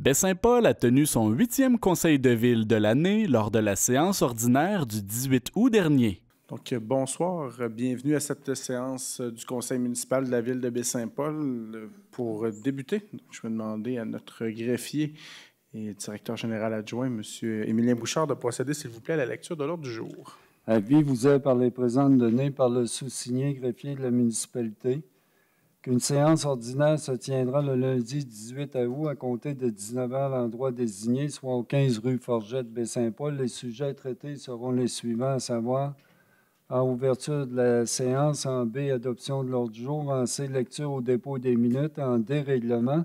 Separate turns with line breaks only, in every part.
Baie-Saint-Paul a tenu son 8e conseil de ville de l'année lors de la séance ordinaire du 18 août dernier.
Donc, bonsoir, bienvenue à cette séance du conseil municipal de la ville de Baie-Saint-Paul. Pour débuter, je vais demander à notre greffier et directeur général adjoint, M. Émilien Bouchard, de procéder, s'il vous plaît, à la lecture de l'ordre du jour.
Avis vous est par les présentes données par le sous-signé greffier de la municipalité qu'une séance ordinaire se tiendra le lundi 18 août à compter de 19h à l'endroit désigné, soit au 15 rue Forgette, Baie-Saint-Paul. Les sujets traités seront les suivants, à savoir en ouverture de la séance, en B, adoption de l'ordre du jour, en C, lecture au dépôt des minutes, en D, règlement.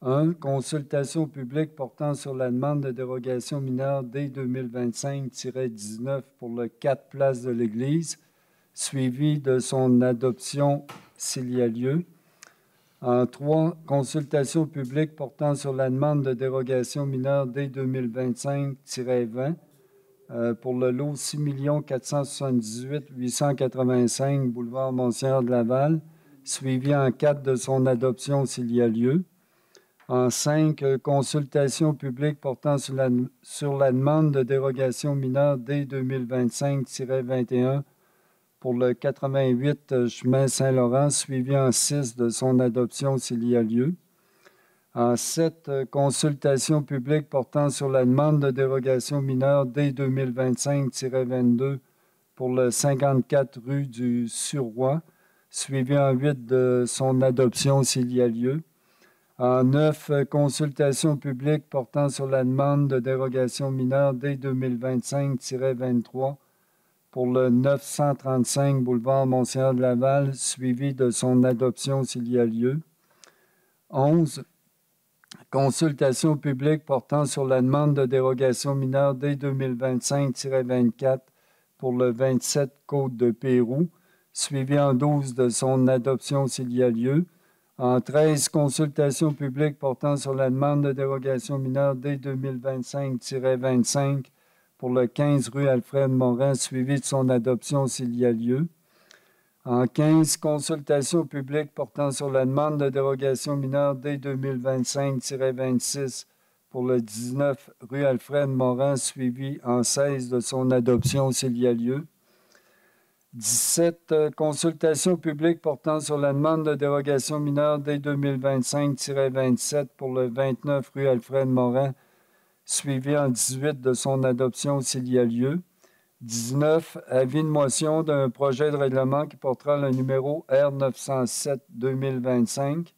1. Consultation publique portant sur la demande de dérogation mineure D 2025-19 pour le 4 Place de l'Église, suivi de son adoption s'il y a lieu. En 3. Consultation publique portant sur la demande de dérogation mineure D 2025-20 pour le lot 6 478 885 boulevard Monsignor de Laval, suivi en 4 de son adoption s'il y a lieu. En 5, consultation publique portant sur la demande de dérogation mineure D 2025-21 pour le 88 chemin Saint-Laurent, suivi en 6 de son adoption s'il y a lieu. En 7, consultation publique portant sur la demande de dérogation mineure D 2025-22 pour le 54 rue du Suroît, suivi en 8 de son adoption s'il y a lieu. En 9, consultation publique portant sur la demande de dérogation mineure D 2025-23 pour le 935 boulevard Monsignor de Laval, suivi de son adoption s'il y a lieu. 11, consultation publique portant sur la demande de dérogation mineure D 2025-24 pour le 27 Côte de Pérou, suivi en 12 de son adoption s'il y a lieu. En 13, consultation publique portant sur la demande de dérogation mineure D 2025-25 pour le 15 rue Alfred Morin, suivi de son adoption s'il y a lieu. En 15, consultation publique portant sur la demande de dérogation mineure D 2025-26 pour le 19 rue Alfred Morin, suivi en 16 de son adoption s'il y a lieu. 17, consultation publique portant sur la demande de dérogation mineure D 2025-27 pour le 29 rue Alfred Morin, suivi en 18 de son adoption s'il y a lieu. 19, avis de motion d'un projet de règlement qui portera le numéro R907-2025,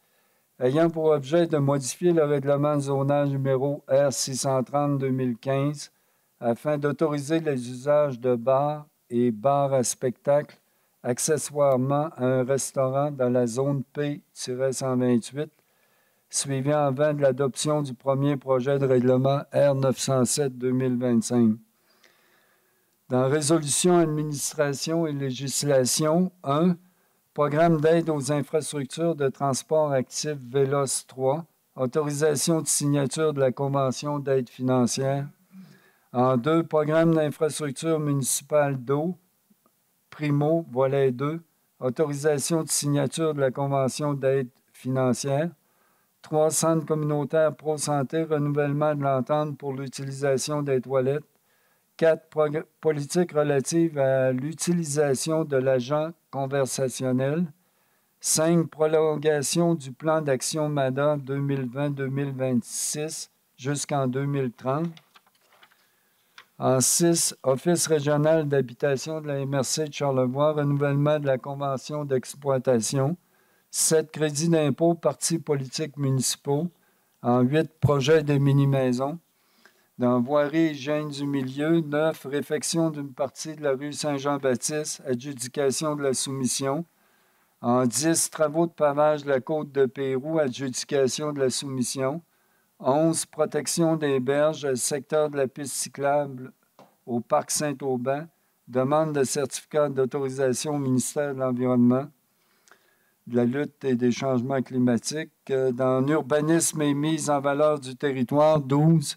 ayant pour objet de modifier le règlement de zonage numéro R630-2015 afin d'autoriser les usages de bars et bars à spectacle accessoirement à un restaurant dans la zone P-128, suivi en vain de l'adoption du premier projet de règlement R907-2025. Dans Résolution, Administration et Législation, 1. Programme d'aide aux infrastructures de transport actif VELOS 3, autorisation de signature de la Convention d'aide financière. En 2, programme d'infrastructure municipale d'eau, Primo, volet 2, autorisation de signature de la Convention d'aide financière. 3, centre communautaire pro-santé, renouvellement de l'entente pour l'utilisation des toilettes. 4, politique relative à l'utilisation de l'agent conversationnel. 5, prolongation du plan d'action MADA 2020-2026 jusqu'en 2030. En 6, Office régional d'habitation de la MRC de Charlevoix, renouvellement de la convention d'exploitation. 7, crédit d'impôt, partis politiques municipaux. En 8, projet de mini-maisons. Dans voirie hygiène du milieu, 9, réfection d'une partie de la rue Saint-Jean-Baptiste, adjudication de la soumission. En 10, travaux de pavage de la côte de Pérou, adjudication de la soumission. 11, protection des berges, secteur de la piste cyclable au parc Saint-Auban, demande de certificat d'autorisation au ministère de l'Environnement, de la lutte et des changements climatiques. Dans urbanisme et mise en valeur du territoire, 12,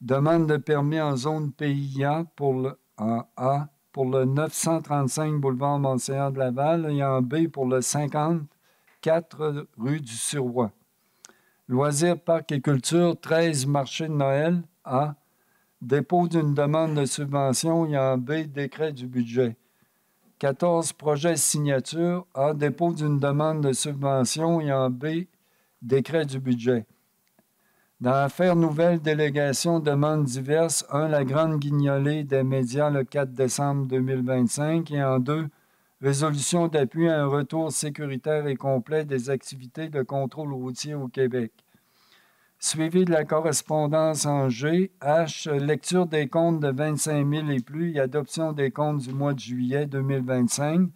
demande de permis en zone PIA en A pour le 935 boulevard Monsignor de Laval et en B pour le 54 rue du Suroît. Loisirs, parcs et culture, 13 marchés de Noël. A. Dépôt d'une demande de subvention et en B. Décret du budget. 14 projets signature. A. Dépôt d'une demande de subvention et en B. Décret du budget. Dans l'affaire nouvelle, délégation, demandes diverses. 1. La grande guignolée des médias le 4 décembre 2025. Et en 2. Résolution d'appui à un retour sécuritaire et complet des activités de contrôle routier au Québec. Suivi de la correspondance en G. H. Lecture des comptes de 25 000 et plus et adoption des comptes du mois de juillet 2025.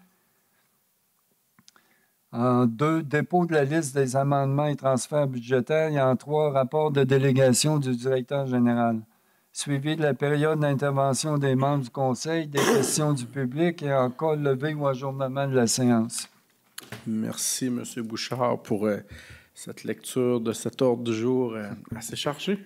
En 2, dépôt de la liste des amendements et transferts budgétaires. Et en 3, rapport de délégation du directeur général. Suivi de la période d'intervention des membres du Conseil, des questions du public et en cas levé ou ajournement de la séance.
Merci, M. Bouchard, pour cette lecture de cet ordre du jour assez chargé.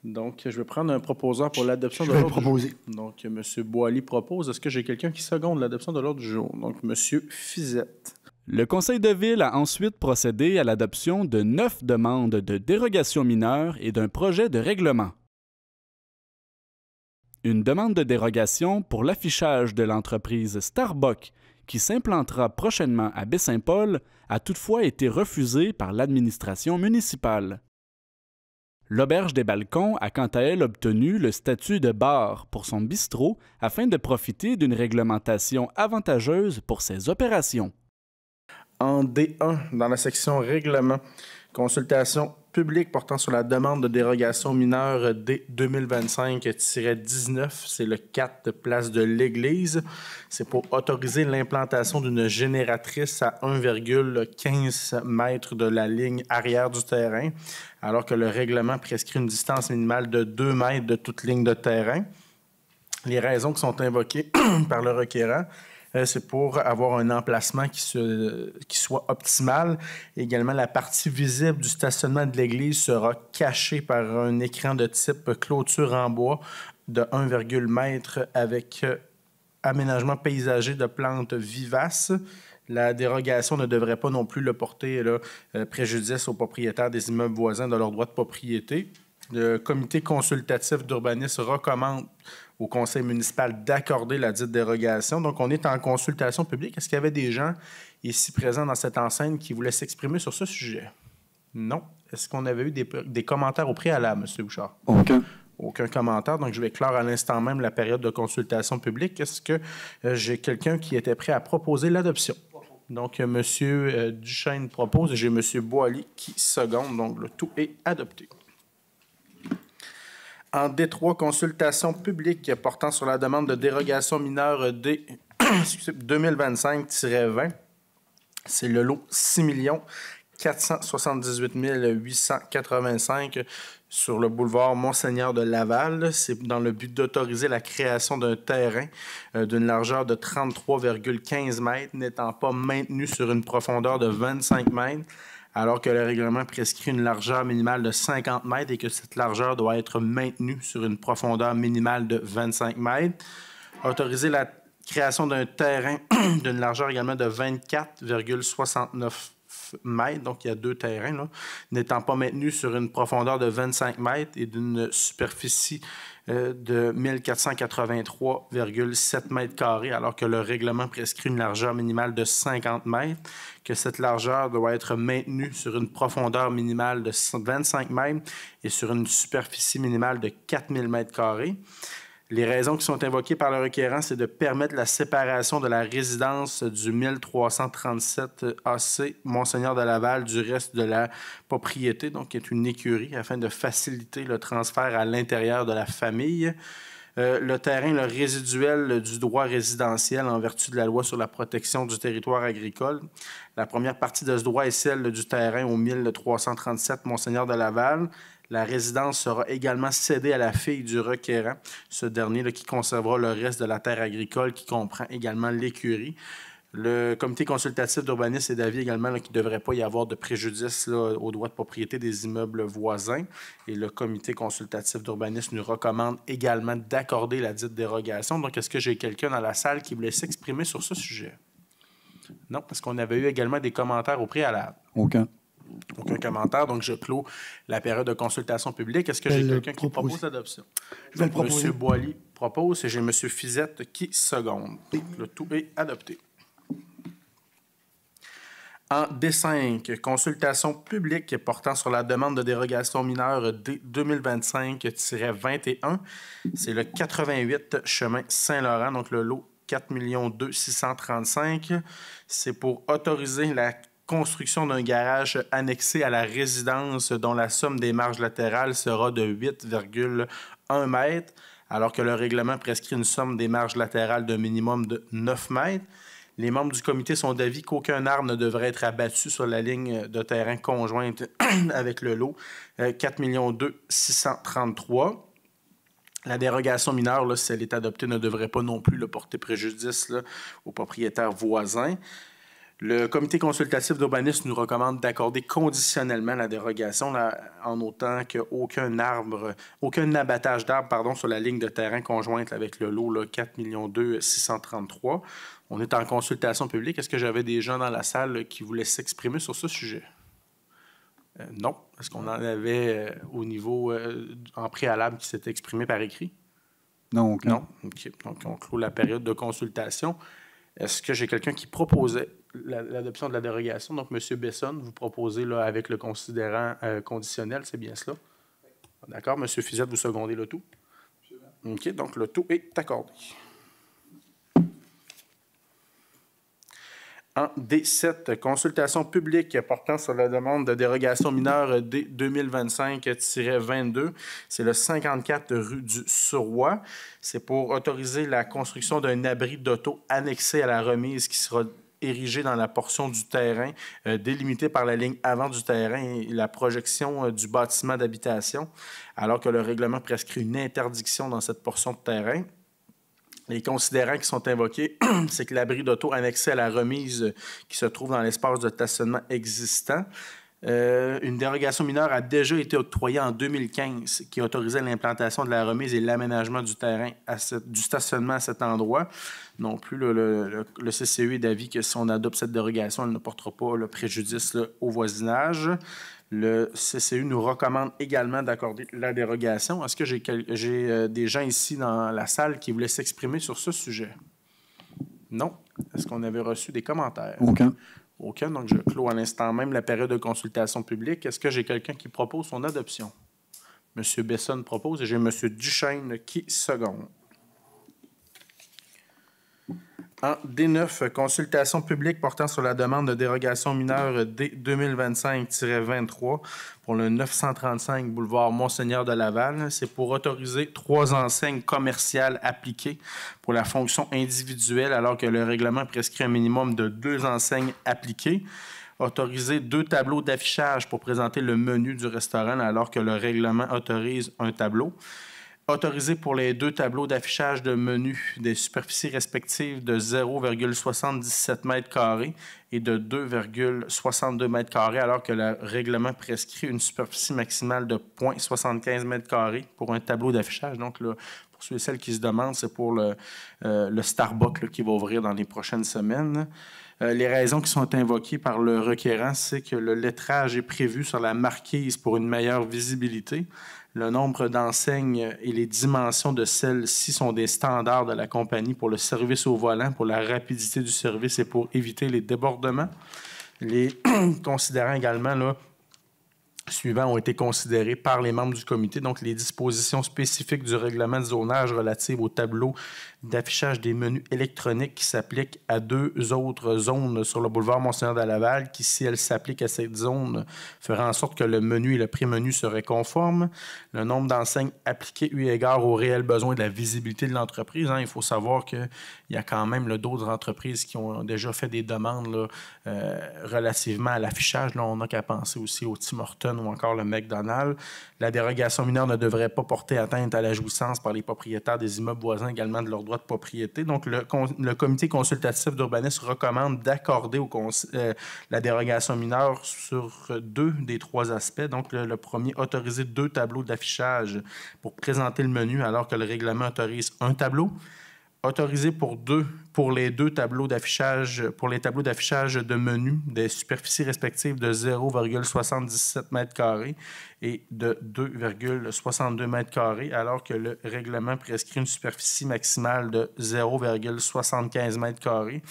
Donc, je vais prendre un proposeur pour l'adoption de l'ordre du jour. Donc, M. Boily propose. Est-ce que j'ai quelqu'un qui seconde l'adoption de l'ordre du jour? Donc, M. Fizette.
Le Conseil de ville a ensuite procédé à l'adoption de 9 demandes de dérogation mineure et d'un projet de règlement. Une demande de dérogation pour l'affichage de l'entreprise Starbucks, qui s'implantera prochainement à Baie-Saint-Paul, a toutefois été refusée par l'administration municipale. L'Auberge des Balcons a quant à elle obtenu le statut de bar pour son bistrot afin de profiter d'une réglementation avantageuse pour ses opérations.
En D1, dans la section Règlement, consultation publique portant sur la demande de dérogation mineure D 2025-19, c'est le 4 place de l'Église. C'est pour autoriser l'implantation d'une génératrice à 1,15 mètres de la ligne arrière du terrain, alors que le règlement prescrit une distance minimale de 2 mètres de toute ligne de terrain. Les raisons qui sont invoquées par le requérant, c'est pour avoir un emplacement qui soit optimal. Également, la partie visible du stationnement de l'église sera cachée par un écran de type clôture en bois de 1,1 mètre avec aménagement paysager de plantes vivaces. La dérogation ne devrait pas non plus le porter préjudice aux propriétaires des immeubles voisins de leur droit de propriété. Le comité consultatif d'urbanisme recommande au conseil municipal d'accorder la dite dérogation. Donc, on est en consultation publique. Est-ce qu'il y avait des gens ici présents dans cette enceinte qui voulaient s'exprimer sur ce sujet? Non. Est-ce qu'on avait eu des commentaires au préalable, M. Bouchard? Aucun commentaire. Donc, je vais clore à l'instant même la période de consultation publique. Est-ce que j'ai quelqu'un qui était prêt à proposer l'adoption? Donc, M. Duchesne propose et j'ai M. Boily qui seconde. Donc, le tout est adopté. En D3, consultation publique portant sur la demande de dérogation mineure D 2025-20, c'est le lot 6 478 885 sur le boulevard Monseigneur de Laval. C'est dans le but d'autoriser la création d'un terrain d'une largeur de 33,15 mètres n'étant pas maintenu sur une profondeur de 25 mètres, alors que le règlement prescrit une largeur minimale de 50 mètres et que cette largeur doit être maintenue sur une profondeur minimale de 25 mètres. Autoriser la création d'un terrain d'une largeur également de 24,69 mètres, donc il y a 2 terrains, là, n'étant pas maintenu sur une profondeur de 25 mètres et d'une superficie de 1483,7 mètres carrés, alors que le règlement prescrit une largeur minimale de 50 mètres, que cette largeur doit être maintenue sur une profondeur minimale de 25 mètres et sur une superficie minimale de 4000 mètres carrés. Les raisons qui sont invoquées par le requérant, c'est de permettre la séparation de la résidence du 1337 AC Monseigneur de Laval du reste de la propriété, donc qui est une écurie, afin de faciliter le transfert à l'intérieur de la famille. Le terrain, le résiduel du droit résidentiel en vertu de la loi sur la protection du territoire agricole. La première partie de ce droit est celle du terrain au 1337 Monseigneur de Laval. La résidence sera également cédée à la fille du requérant, ce dernier là, qui conservera le reste de la terre agricole qui comprend également l'écurie. Le comité consultatif d'urbanisme est d'avis également qu'il ne devrait pas y avoir de préjudice là, au droit de propriété des immeubles voisins. Et le comité consultatif d'urbanisme nous recommande également d'accorder la dite dérogation. Donc, est-ce que j'ai quelqu'un dans la salle qui voulait s'exprimer sur ce sujet? Non, parce qu'on avait eu également des commentaires au préalable.
Aucun.
Aucun commentaire, donc je clôt la période de consultation publique. Est-ce que j'ai quelqu'un qui propose l'adoption?
Je vais le proposer.
M. Boily propose et j'ai M. Fizette qui seconde. Le tout est adopté. En D5, consultation publique portant sur la demande de dérogation mineure D 2025-21. C'est le 88 chemin Saint-Laurent, donc le lot 4 265 000. C'est pour autoriser la construction d'un garage annexé à la résidence dont la somme des marges latérales sera de 8,1 mètres, alors que le règlement prescrit une somme des marges latérales d'un minimum de 9 mètres. Les membres du comité sont d'avis qu'aucun arbre ne devrait être abattu sur la ligne de terrain conjointe avec le lot 4 633 000. La dérogation mineure, là, si elle est adoptée, ne devrait pas non plus porter préjudice là, aux propriétaires voisins. Le comité consultatif d'urbanisme nous recommande d'accorder conditionnellement la dérogation là, en autant qu'aucun abattage d'arbres sur la ligne de terrain conjointe avec le lot là, 4 633 000. On est en consultation publique. Est-ce que j'avais des gens dans la salle là, qui voulaient s'exprimer sur ce sujet? Non. Est-ce qu'on en avait au niveau en préalable qui s'était exprimé par écrit?
Non. Okay.
Non. OK. Donc, on clôt la période de consultation. Est-ce que j'ai quelqu'un qui proposait l'adoption de la dérogation? Donc, M. Besson, vous proposez là, avec le considérant conditionnel, c'est bien cela? D'accord. M. Fizette, vous secondez le tout? OK. Donc, le tout est accordé. En D7, consultation publique portant sur la demande de dérogation mineure D 2025-22. C'est le 54 rue du Suroît. C'est pour autoriser la construction d'un abri d'auto annexé à la remise qui sera érigé dans la portion du terrain délimitée par la ligne avant du terrain et la projection du bâtiment d'habitation, alors que le règlement prescrit une interdiction dans cette portion de terrain. Les considérants qui sont invoqués, c'est que l'abri d'auto annexé à la remise qui se trouve dans l'espace de stationnement existant. Une dérogation mineure a déjà été octroyée en 2015 qui autorisait l'implantation de la remise et l'aménagement du terrain, du stationnement à cet endroit. Non plus, le CCE est d'avis que si on adopte cette dérogation, elle ne portera pas le préjudice là, au voisinage. Le CCU nous recommande également d'accorder la dérogation. Est-ce que j'ai des gens ici dans la salle qui voulaient s'exprimer sur ce sujet? Non. Est-ce qu'on avait reçu des commentaires? Aucun. Donc, je clôt à l'instant même la période de consultation publique. Est-ce que j'ai quelqu'un qui propose son adoption? M. Besson propose et j'ai M. Duchesne qui seconde. En D9, consultation publique portant sur la demande de dérogation mineure D 2025-23 pour le 935 boulevard Monseigneur de Laval. C'est pour autoriser 3 enseignes commerciales appliquées pour la fonction individuelle alors que le règlement prescrit un minimum de 2 enseignes appliquées. Autoriser 2 tableaux d'affichage pour présenter le menu du restaurant alors que le règlement autorise un tableau. Autorisé pour les 2 tableaux d'affichage de menu des superficies respectives de 0,77 m² et de 2,62 m², alors que le règlement prescrit une superficie maximale de 0,75 m² pour un tableau d'affichage. Donc, là, pour ceux et celles qui se demandent, c'est pour le Starbucks là, qui va ouvrir dans les prochaines semaines. Les raisons qui sont invoquées par le requérant, c'est que le lettrage est prévu sur la marquise pour une meilleure visibilité. Le nombre d'enseignes et les dimensions de celles-ci sont des standards de la compagnie pour le service au volant, pour la rapidité du service et pour éviter les débordements. Les considérants également là, suivants ont été considérés par les membres du comité, donc les dispositions spécifiques du règlement de zonage relatives au tableau d'affichage des menus électroniques qui s'appliquent à 2 autres zones sur le boulevard Monseigneur de Laval, qui, si elles s'appliquent à cette zone, fera en sorte que le menu et le pré-menu seraient conformes. Le nombre d'enseignes appliquées eu égard aux réels besoins de la visibilité de l'entreprise. Il faut savoir qu'il y a quand même d'autres entreprises qui ont déjà fait des demandes là, relativement à l'affichage. Là, on n'a qu'à penser aussi au Tim Hortons ou encore le McDonald's. La dérogation mineure ne devrait pas porter atteinte à la jouissance par les propriétaires des immeubles voisins également de leurs droits de propriété. Donc, le comité consultatif d'urbanisme recommande d'accorder la dérogation mineure sur 2 des 3 aspects. Donc, le premier, autoriser 2 tableaux d'affichage pour présenter le menu alors que le règlement autorise un tableau. Autorisé pour les tableaux d'affichage, pour les tableaux d'affichage de menu des superficies respectives de 0,77 m² et de 2,62 m², alors que le règlement prescrit une superficie maximale de 0,75 m²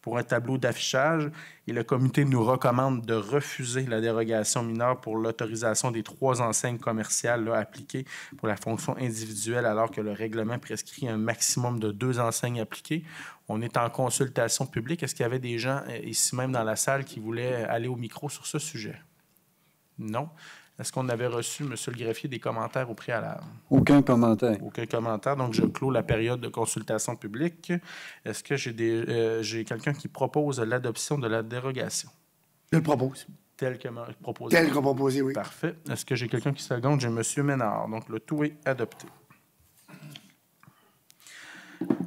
pour un tableau d'affichage. Et le comité nous recommande de refuser la dérogation mineure pour l'autorisation des 3 enseignes commerciales appliquées pour la fonction individuelle, alors que le règlement prescrit un maximum de 2 enseignes appliquées. On est en consultation publique. Est-ce qu'il y avait des gens ici même dans la salle qui voulaient aller au micro sur ce sujet? Non. Est-ce qu'on avait reçu, M. le greffier, des commentaires au préalable?
Aucun commentaire.
Aucun commentaire. Donc, je clôt la période de consultation publique. Est-ce que j'ai quelqu'un qui propose l'adoption de la dérogation?
Je le propose.
Tel que proposé.
Tel que proposé, oui.
Parfait. Est-ce que j'ai quelqu'un qui seconde? J'ai M. Ménard. Donc, le tout est adopté.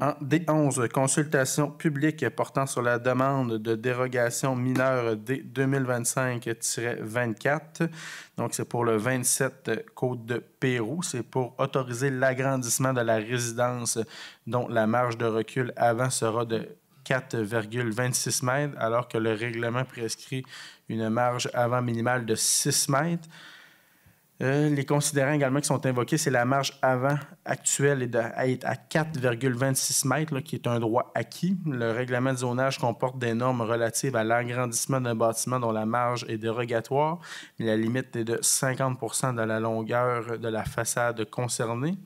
En D11, consultation publique portant sur la demande de dérogation mineure D2025-24. Donc, c'est pour le 27 Côte de Pérou. C'est pour autoriser l'agrandissement de la résidence dont la marge de recul avant sera de 4,26 mètres, alors que le règlement prescrit une marge avant minimale de 6 mètres. Les considérants également qui sont invoqués, c'est la marge avant actuelle est à 4,26 mètres, là, qui est un droit acquis. Le règlement de zonage comporte des normes relatives à l'agrandissement d'un bâtiment dont la marge est dérogatoire. La limite est de 50 % de la longueur de la façade concernée.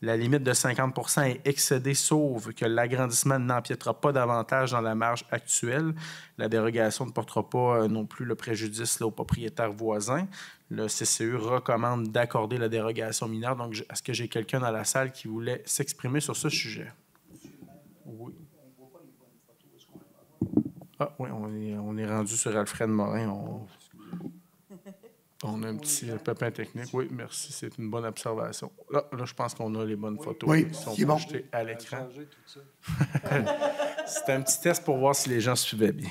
La limite de 50 % est excédée, sauf que l'agrandissement n'empiétera pas davantage dans la marge actuelle. La dérogation ne portera pas non plus le préjudice aux propriétaires voisins. Le CCE recommande d'accorder la dérogation mineure. Donc, est-ce que j'ai quelqu'un dans la salle qui voulait s'exprimer sur ce sujet? Oui. Ah oui, on est rendu sur Alfred Morin. On a un petit pépin technique. Oui, merci. C'est une bonne observation. Là, je pense qu'on a les bonnes photos qui sont projetées à l'écran. C'était un petit test pour voir si les gens suivaient bien.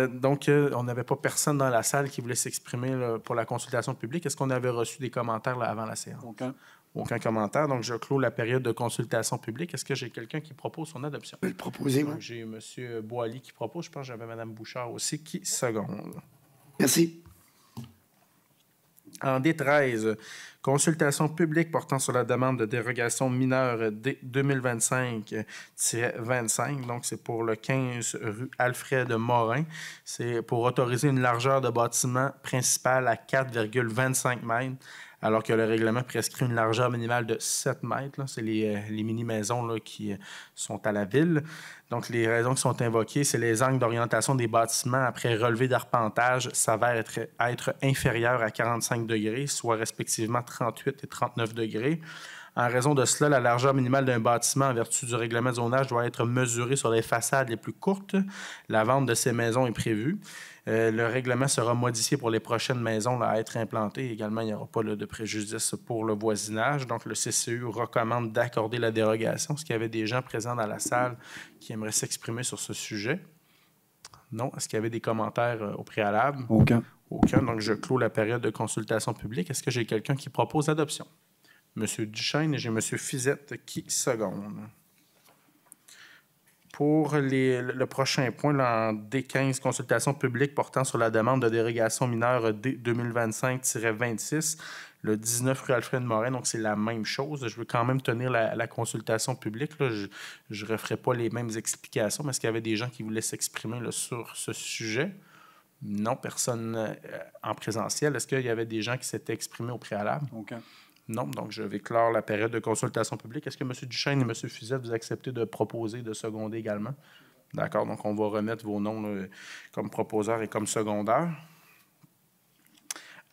Donc, on n'avait pas personne dans la salle qui voulait s'exprimer pour la consultation publique. Est-ce qu'on avait reçu des commentaires là, avant la séance? Aucun commentaire. Donc, je clôt la période de consultation publique. Est-ce que j'ai quelqu'un qui propose son adoption?
Je vais le proposer, moi.
J'ai M. Boily qui propose. Je pense que j'avais Mme Bouchard aussi qui seconde.
Merci.
En D13, consultation publique portant sur la demande de dérogation mineure D2025-25. Donc, c'est pour le 15 rue Alfred Morin. C'est pour autoriser une largeur de bâtiment principal à 4,25 mètres, alors que le règlement prescrit une largeur minimale de 7 mètres. C'est les mini-maisons là, qui sont à la ville. Donc, les raisons qui sont invoquées, c'est les angles d'orientation des bâtiments après relevé d'arpentage s'avèrent être inférieurs à 45 degrés, soit respectivement 38 et 39 degrés. En raison de cela, la largeur minimale d'un bâtiment en vertu du règlement de zonage doit être mesurée sur les façades les plus courtes. La vente de ces maisons est prévue. Le règlement sera modifié pour les prochaines maisons là, à être implantées. Également, il n'y aura pas là, de préjudice pour le voisinage. Donc, le CCE recommande d'accorder la dérogation. Est-ce qu'il y avait des gens présents dans la salle qui aimeraient s'exprimer sur ce sujet? Non. Est-ce qu'il y avait des commentaires au préalable?
Aucun.
Aucun. Donc, je clôt la période de consultation publique. Est-ce que j'ai quelqu'un qui propose l'adoption? M. Duchesne et j'ai M. Fizette qui seconde. Pour le prochain point, là, en D15, consultation publique portant sur la demande de dérogation mineure D2025-26, le 19 rue Alfred Morin, donc c'est la même chose. Je veux quand même tenir la consultation publique. Là. Je ne referai pas les mêmes explications, mais est-ce qu'il y avait des gens qui voulaient s'exprimer là, sur ce sujet? Non, personne en présentiel. Est-ce qu'il y avait des gens qui s'étaient exprimés au préalable?
Aucun.
Non, donc je vais clore la période de consultation publique. Est-ce que M. Duchesne et M. Fizette, vous acceptez de proposer, de seconder également? D'accord, donc on va remettre vos noms là, comme proposeurs et comme secondaires.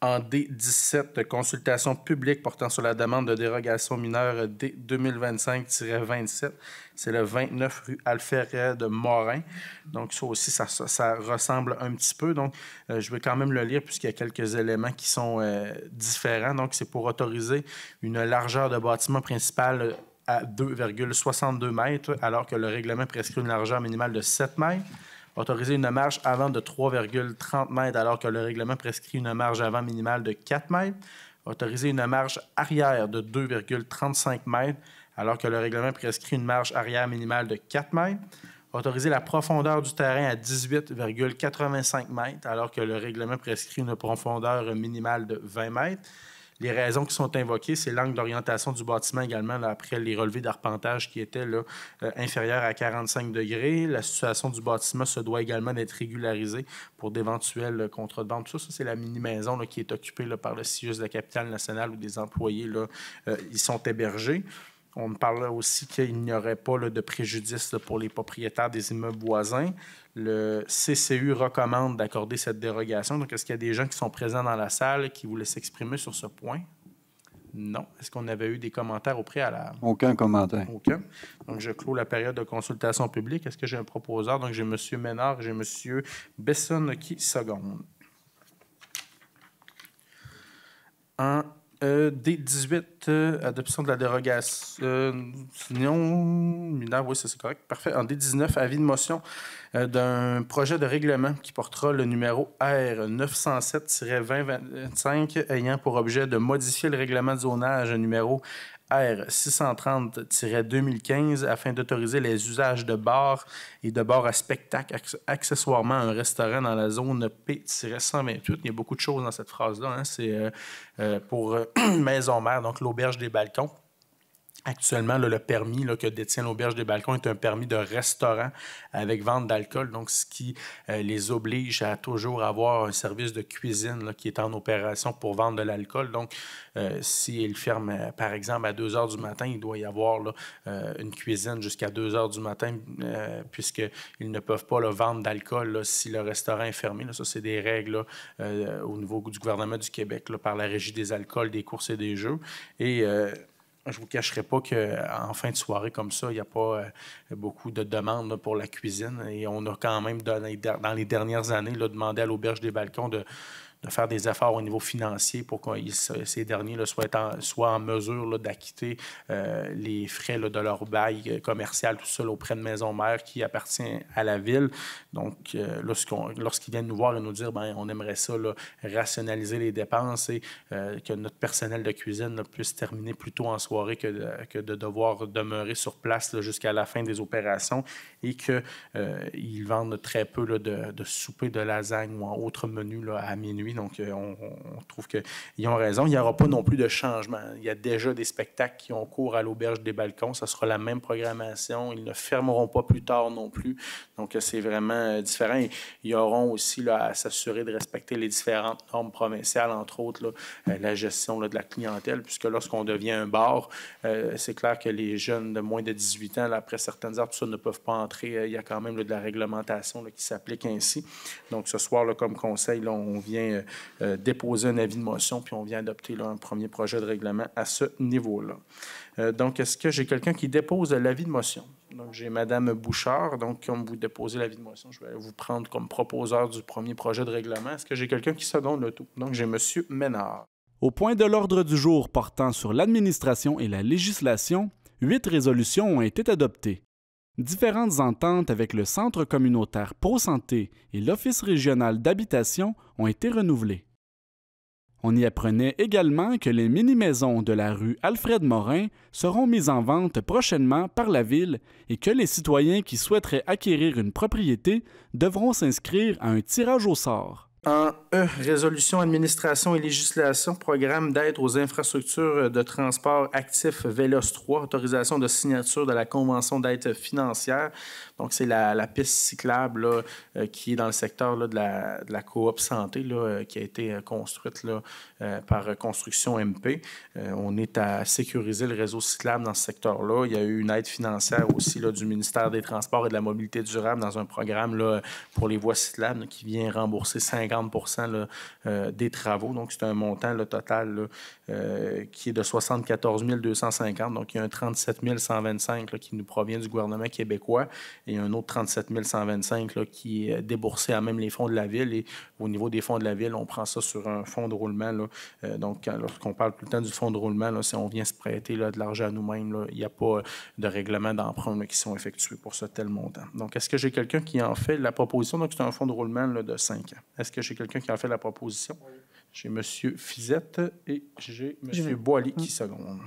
En D17, consultation publique portant sur la demande de dérogation mineure D2025-27, c'est le 29 rue Alfred Morin. Donc, ça aussi, ça ressemble un petit peu. Donc, je vais quand même le lire puisqu'il y a quelques éléments qui sont différents. Donc, c'est pour autoriser une largeur de bâtiment principal à 2,62 mètres, alors que le règlement prescrit une largeur minimale de 7 mètres. Autoriser une marge avant de 3,30 mètres alors que le règlement prescrit une marge avant minimale de 4 mètres. Autoriser une marge arrière de 2,35 mètres alors que le règlement prescrit une marge arrière minimale de 4 mètres. Autoriser la profondeur du terrain à 18,85 mètres, alors que le règlement prescrit une profondeur minimale de 20 mètres. Les raisons qui sont invoquées, c'est l'angle d'orientation du bâtiment également, là, après les relevés d'arpentage qui étaient là, inférieurs à 45 degrés. La situation du bâtiment se doit également d'être régularisée pour d'éventuels contrats de vente. Tout ça, c'est la mini-maison là, qui est occupée là, par le CIUS de la capitale nationale où des employés là, y sont hébergés. On me parle aussi qu'il n'y aurait pas là, de préjudice là, pour les propriétaires des immeubles voisins. Le CCU recommande d'accorder cette dérogation. Donc, est-ce qu'il y a des gens qui sont présents dans la salle qui voulaient s'exprimer sur ce point? Non. Est-ce qu'on avait eu des commentaires au préalable?
Aucun commentaire.
Aucun. Donc, je clôt la période de consultation publique. Est-ce que j'ai un proposeur? Donc, j'ai M. Ménard et j'ai M. Besson qui seconde. D18, adoption de la dérogation. Mineur, oui, ça c'est correct. Parfait. En D19, avis de motion d'un projet de règlement qui portera le numéro R907-2025 ayant pour objet de modifier le règlement de zonage numéro R630-2015 afin d'autoriser les usages de bars et de bars à spectacle, accessoirement un restaurant dans la zone P-128. Il y a beaucoup de choses dans cette phrase-là. Hein. C'est pour Maison Mère, donc l'auberge des balcons. Actuellement, là, le permis là, que détient l'auberge des balcons est un permis de restaurant avec vente d'alcool, donc ce qui les oblige à toujours avoir un service de cuisine là, qui est en opération pour vendre de l'alcool. Donc, s'ils ferment, par exemple, à 2 heures du matin, il doit y avoir là, une cuisine jusqu'à 2 heures du matin, puisqu'ils ne peuvent pas là, vendre d'alcool là, si le restaurant est fermé. Là. Ça, c'est des règles là, au niveau du gouvernement du Québec là, par la Régie des alcools, des courses et des jeux. Et je ne vous cacherai pas qu'en fin de soirée comme ça, il n'y a pas beaucoup de demandes là, pour la cuisine. Et on a quand même, dans les dernières années, là, demandé à l'auberge des balcons de faire des efforts au niveau financier pour que ces derniers là, soient en mesure là, d'acquitter les frais là, de leur bail commercial, tout ça là, auprès de Maison Mère qui appartient à la ville. Donc, lorsqu'ils viennent nous voir et nous dire on aimerait ça là, rationaliser les dépenses et que notre personnel de cuisine là, puisse terminer plus tôt en soirée que de devoir demeurer sur place là, jusqu'à la fin des opérations et qu'ils vendent très peu là, de souper de lasagne ou en autres menus là, à minuit. Donc, on trouve qu'ils ont raison. Il n'y aura pas non plus de changement. Il y a déjà des spectacles qui ont cours à l'auberge des balcons. Ça sera la même programmation. Ils ne fermeront pas plus tard non plus. Donc, c'est vraiment différent. Et ils auront aussi là, à s'assurer de respecter les différentes normes provinciales, entre autres là, la gestion là, de la clientèle, puisque lorsqu'on devient un bar, c'est clair que les jeunes de moins de 18 ans, là, après certaines heures, tout ça, ne peuvent pas entrer. Il y a quand même là, de la réglementation là, qui s'applique ainsi. Donc, ce soir, là, comme conseil, là, on vient déposer un avis de motion, puis on vient adopter là, un premier projet de règlement à ce niveau-là. Donc, est-ce que j'ai quelqu'un qui dépose l'avis de motion? Donc, j'ai Mme Bouchard. Donc, comme vous déposez l'avis de motion, je vais vous prendre comme proposeur du premier projet de règlement. Est-ce que j'ai quelqu'un qui seconde le tout? Donc, j'ai M. Ménard.
Au point de l'ordre du jour portant sur l'administration et la législation, 8 résolutions ont été adoptées. Différentes ententes avec le Centre communautaire Pro-Santé et l'Office régional d'habitation ont été renouvelées. On y apprenait également que les mini-maisons de la rue Alfred-Morin seront mises en vente prochainement par la Ville et que les citoyens qui souhaiteraient acquérir une propriété devront s'inscrire à un tirage au sort.
En E, résolution, administration et législation, programme d'aide aux infrastructures de transport actif Vélos 3, autorisation de signature de la convention d'aide financière. Donc, c'est la piste cyclable là, qui est dans le secteur là, de la coop santé là, qui a été construite là, par Construction MP. On est à sécuriser le réseau cyclable dans ce secteur-là. Il y a eu une aide financière aussi là, du ministère des Transports et de la Mobilité durable dans un programme là, pour les voies cyclables là, qui vient rembourser 50% là, des travaux. Donc, c'est un montant là, total là, qui est de 74 250. Donc, il y a un 37 125 là, qui nous provient du gouvernement québécois et un autre 37 125 là, qui est déboursé à même les fonds de la Ville. Et au niveau des fonds de la Ville, on prend ça sur un fonds de roulement. Là. Donc, lorsqu'on parle tout le temps du fonds de roulement, là, si on vient se prêter là, de l'argent à nous-mêmes, là, il n'y a pas de règlement d'emprunt là, qui sont effectués pour ce tel montant. Donc, est-ce que j'ai quelqu'un qui en fait la proposition? Donc, c'est un fonds de roulement là, de 5 ans. Est-ce que j'ai quelqu'un qui en fait la proposition? Oui. J'ai M. Fizette et j'ai M. Boily qui seconde.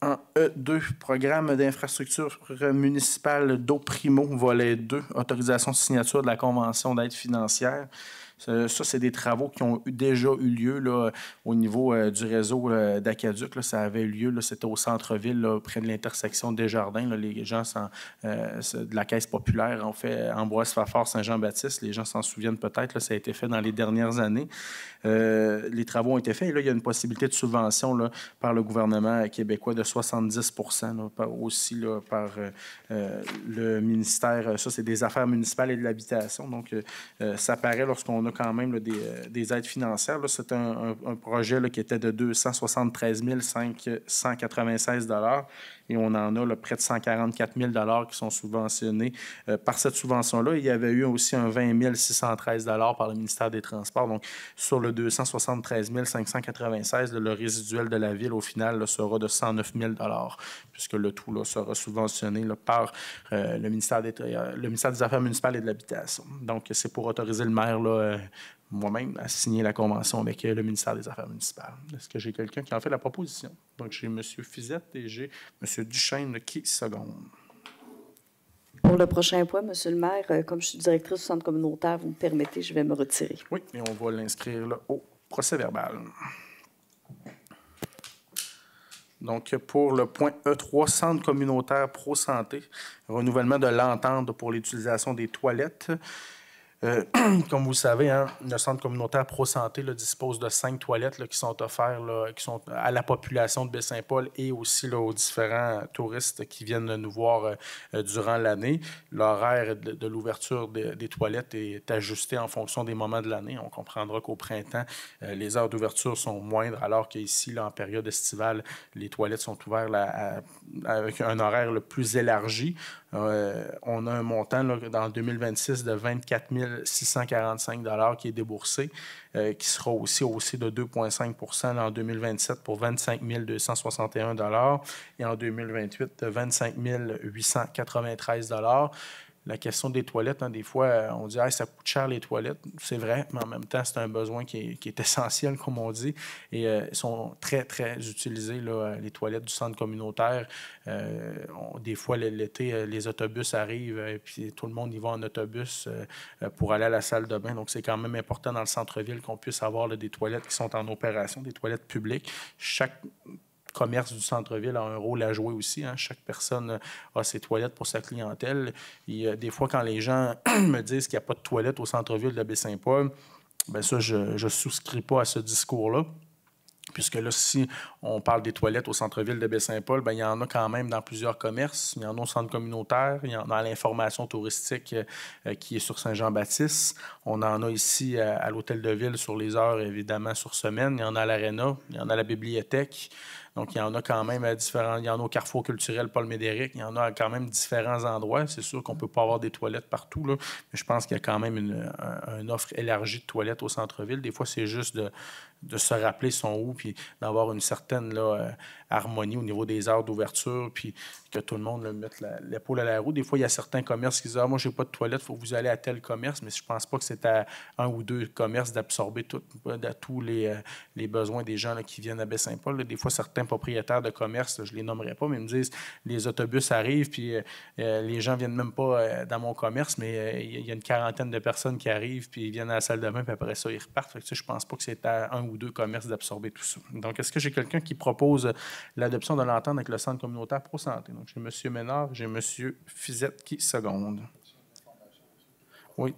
En E2, programme d'infrastructure municipale d'eau primo, volet 2, autorisation de signature de la convention d'aide financière. Ça, c'est des travaux qui ont déjà eu lieu là, au niveau du réseau d'Aqueduc. Ça avait eu lieu, c'était au centre-ville, là, près de l'intersection Desjardins. Là, les gens de la Caisse populaire ont fait Ambroise-Fafard, Saint-Jean-Baptiste. Les gens s'en souviennent peut-être. Là, ça a été fait dans les dernières années. Les travaux ont été faits. Et là, il y a une possibilité de subvention là, par le gouvernement québécois de 70 là, aussi là, par le ministère. Ça, c'est des Affaires municipales et de l'habitation. Donc, ça apparaît lorsqu'on a quand même là, des aides financières. C'est un projet là, qui était de 273 596 $ et on en a là, près de 144 000 $ qui sont subventionnés par cette subvention-là. Il y avait eu aussi un 20 613 $ par le ministère des Transports. Donc, sur le 273 596, le résiduel de la ville, au final, là, sera de 109 000 $, puisque le tout là, sera subventionné là, par le ministère des Affaires municipales et de l'Habitation. Donc, c'est pour autoriser le maire, là, moi-même, à signer la convention avec le ministère des Affaires municipales. Est-ce que j'ai quelqu'un qui en fait la proposition? Donc, j'ai M. Fizette et j'ai M. Duchesne qui seconde.
Pour le prochain point, M. le maire, comme je suis directrice du centre communautaire, vous me permettez, je vais me retirer.
Oui, et on va l'inscrire là, au procès-verbal. Donc, pour le point E3, centre communautaire pro-santé, renouvellement de l'entente pour l'utilisation des toilettes. Comme vous le savez, hein, le centre communautaire pro-santé dispose de 5 toilettes là, qui sont offertes là, qui sont à la population de Baie-Saint-Paul et aussi là, aux différents touristes qui viennent nous voir durant l'année. L'horaire de l'ouverture des toilettes est ajusté en fonction des moments de l'année. On comprendra qu'au printemps, les heures d'ouverture sont moindres, alors qu'ici, là, en période estivale, les toilettes sont ouvertes là, avec un horaire le plus élargi. On a un montant là, dans 2026 de 24 645 $ qui est déboursé, qui sera aussi haussé de 2,5 % en 2027 pour 25 261 $ et en 2028 de 25 893 $. La question des toilettes, hein, des fois, on dit hey, ça coûte cher les toilettes. C'est vrai, mais en même temps, c'est un besoin qui est essentiel, comme on dit. Et ils sont très, très utilisés, là, les toilettes du centre communautaire. Des fois, l'été, les autobus arrivent et puis tout le monde y va en autobus pour aller à la salle de bain. Donc, c'est quand même important dans le centre-ville qu'on puisse avoir là, des toilettes qui sont en opération, des toilettes publiques. Chaque commerce du centre-ville a un rôle à jouer aussi. Hein. Chaque personne a ses toilettes pour sa clientèle. Et, des fois, quand les gens me disent qu'il n'y a pas de toilettes au centre-ville de Baie-Saint-Paul, bien ça, je ne souscris pas à ce discours-là. Puisque là, si on parle des toilettes au centre-ville de Baie-Saint-Paul, bien, il y en a quand même dans plusieurs commerces. Il y en a au centre communautaire, il y en a à l'information touristique qui est sur Saint-Jean-Baptiste. On en a ici à l'hôtel de ville sur les heures, évidemment, sur semaine. Il y en a à l'Arena, il y en a à la bibliothèque. Donc, il y en a quand même différents. Il y en a au Carrefour culturel Paul-Médéric. Il y en a quand même différents endroits. C'est sûr qu'on ne peut pas avoir des toilettes partout, là, mais je pense qu'il y a quand même une offre élargie de toilettes au centre-ville. Des fois, c'est juste de se rappeler son où, puis d'avoir une certaine là, harmonie au niveau des heures d'ouverture, puis que tout le monde là, mette l'épaule à la roue. Des fois, il y a certains commerces qui disent « Ah, moi, je n'ai pas de toilette, il faut que vous allez à tel commerce », mais je ne pense pas que c'est à un ou deux commerces d'absorber tous les besoins des gens là, qui viennent à Baie-Saint-Paul. Là, des fois, certains propriétaires de commerce, là, je ne les nommerai pas, mais ils me disent « Les autobus arrivent, puis les gens ne viennent même pas dans mon commerce, mais il y a une quarantaine de personnes qui arrivent, puis ils viennent à la salle de bain, puis après ça, ils repartent. » Fait que, je ne pense pas que c'est à un ou deux commerces d'absorber tout ça. Donc, est-ce que j'ai quelqu'un qui propose l'adoption de l'entente avec le centre communautaire pro-santé? Donc, j'ai M. Ménard, j'ai M. Fizette qui seconde. Oui,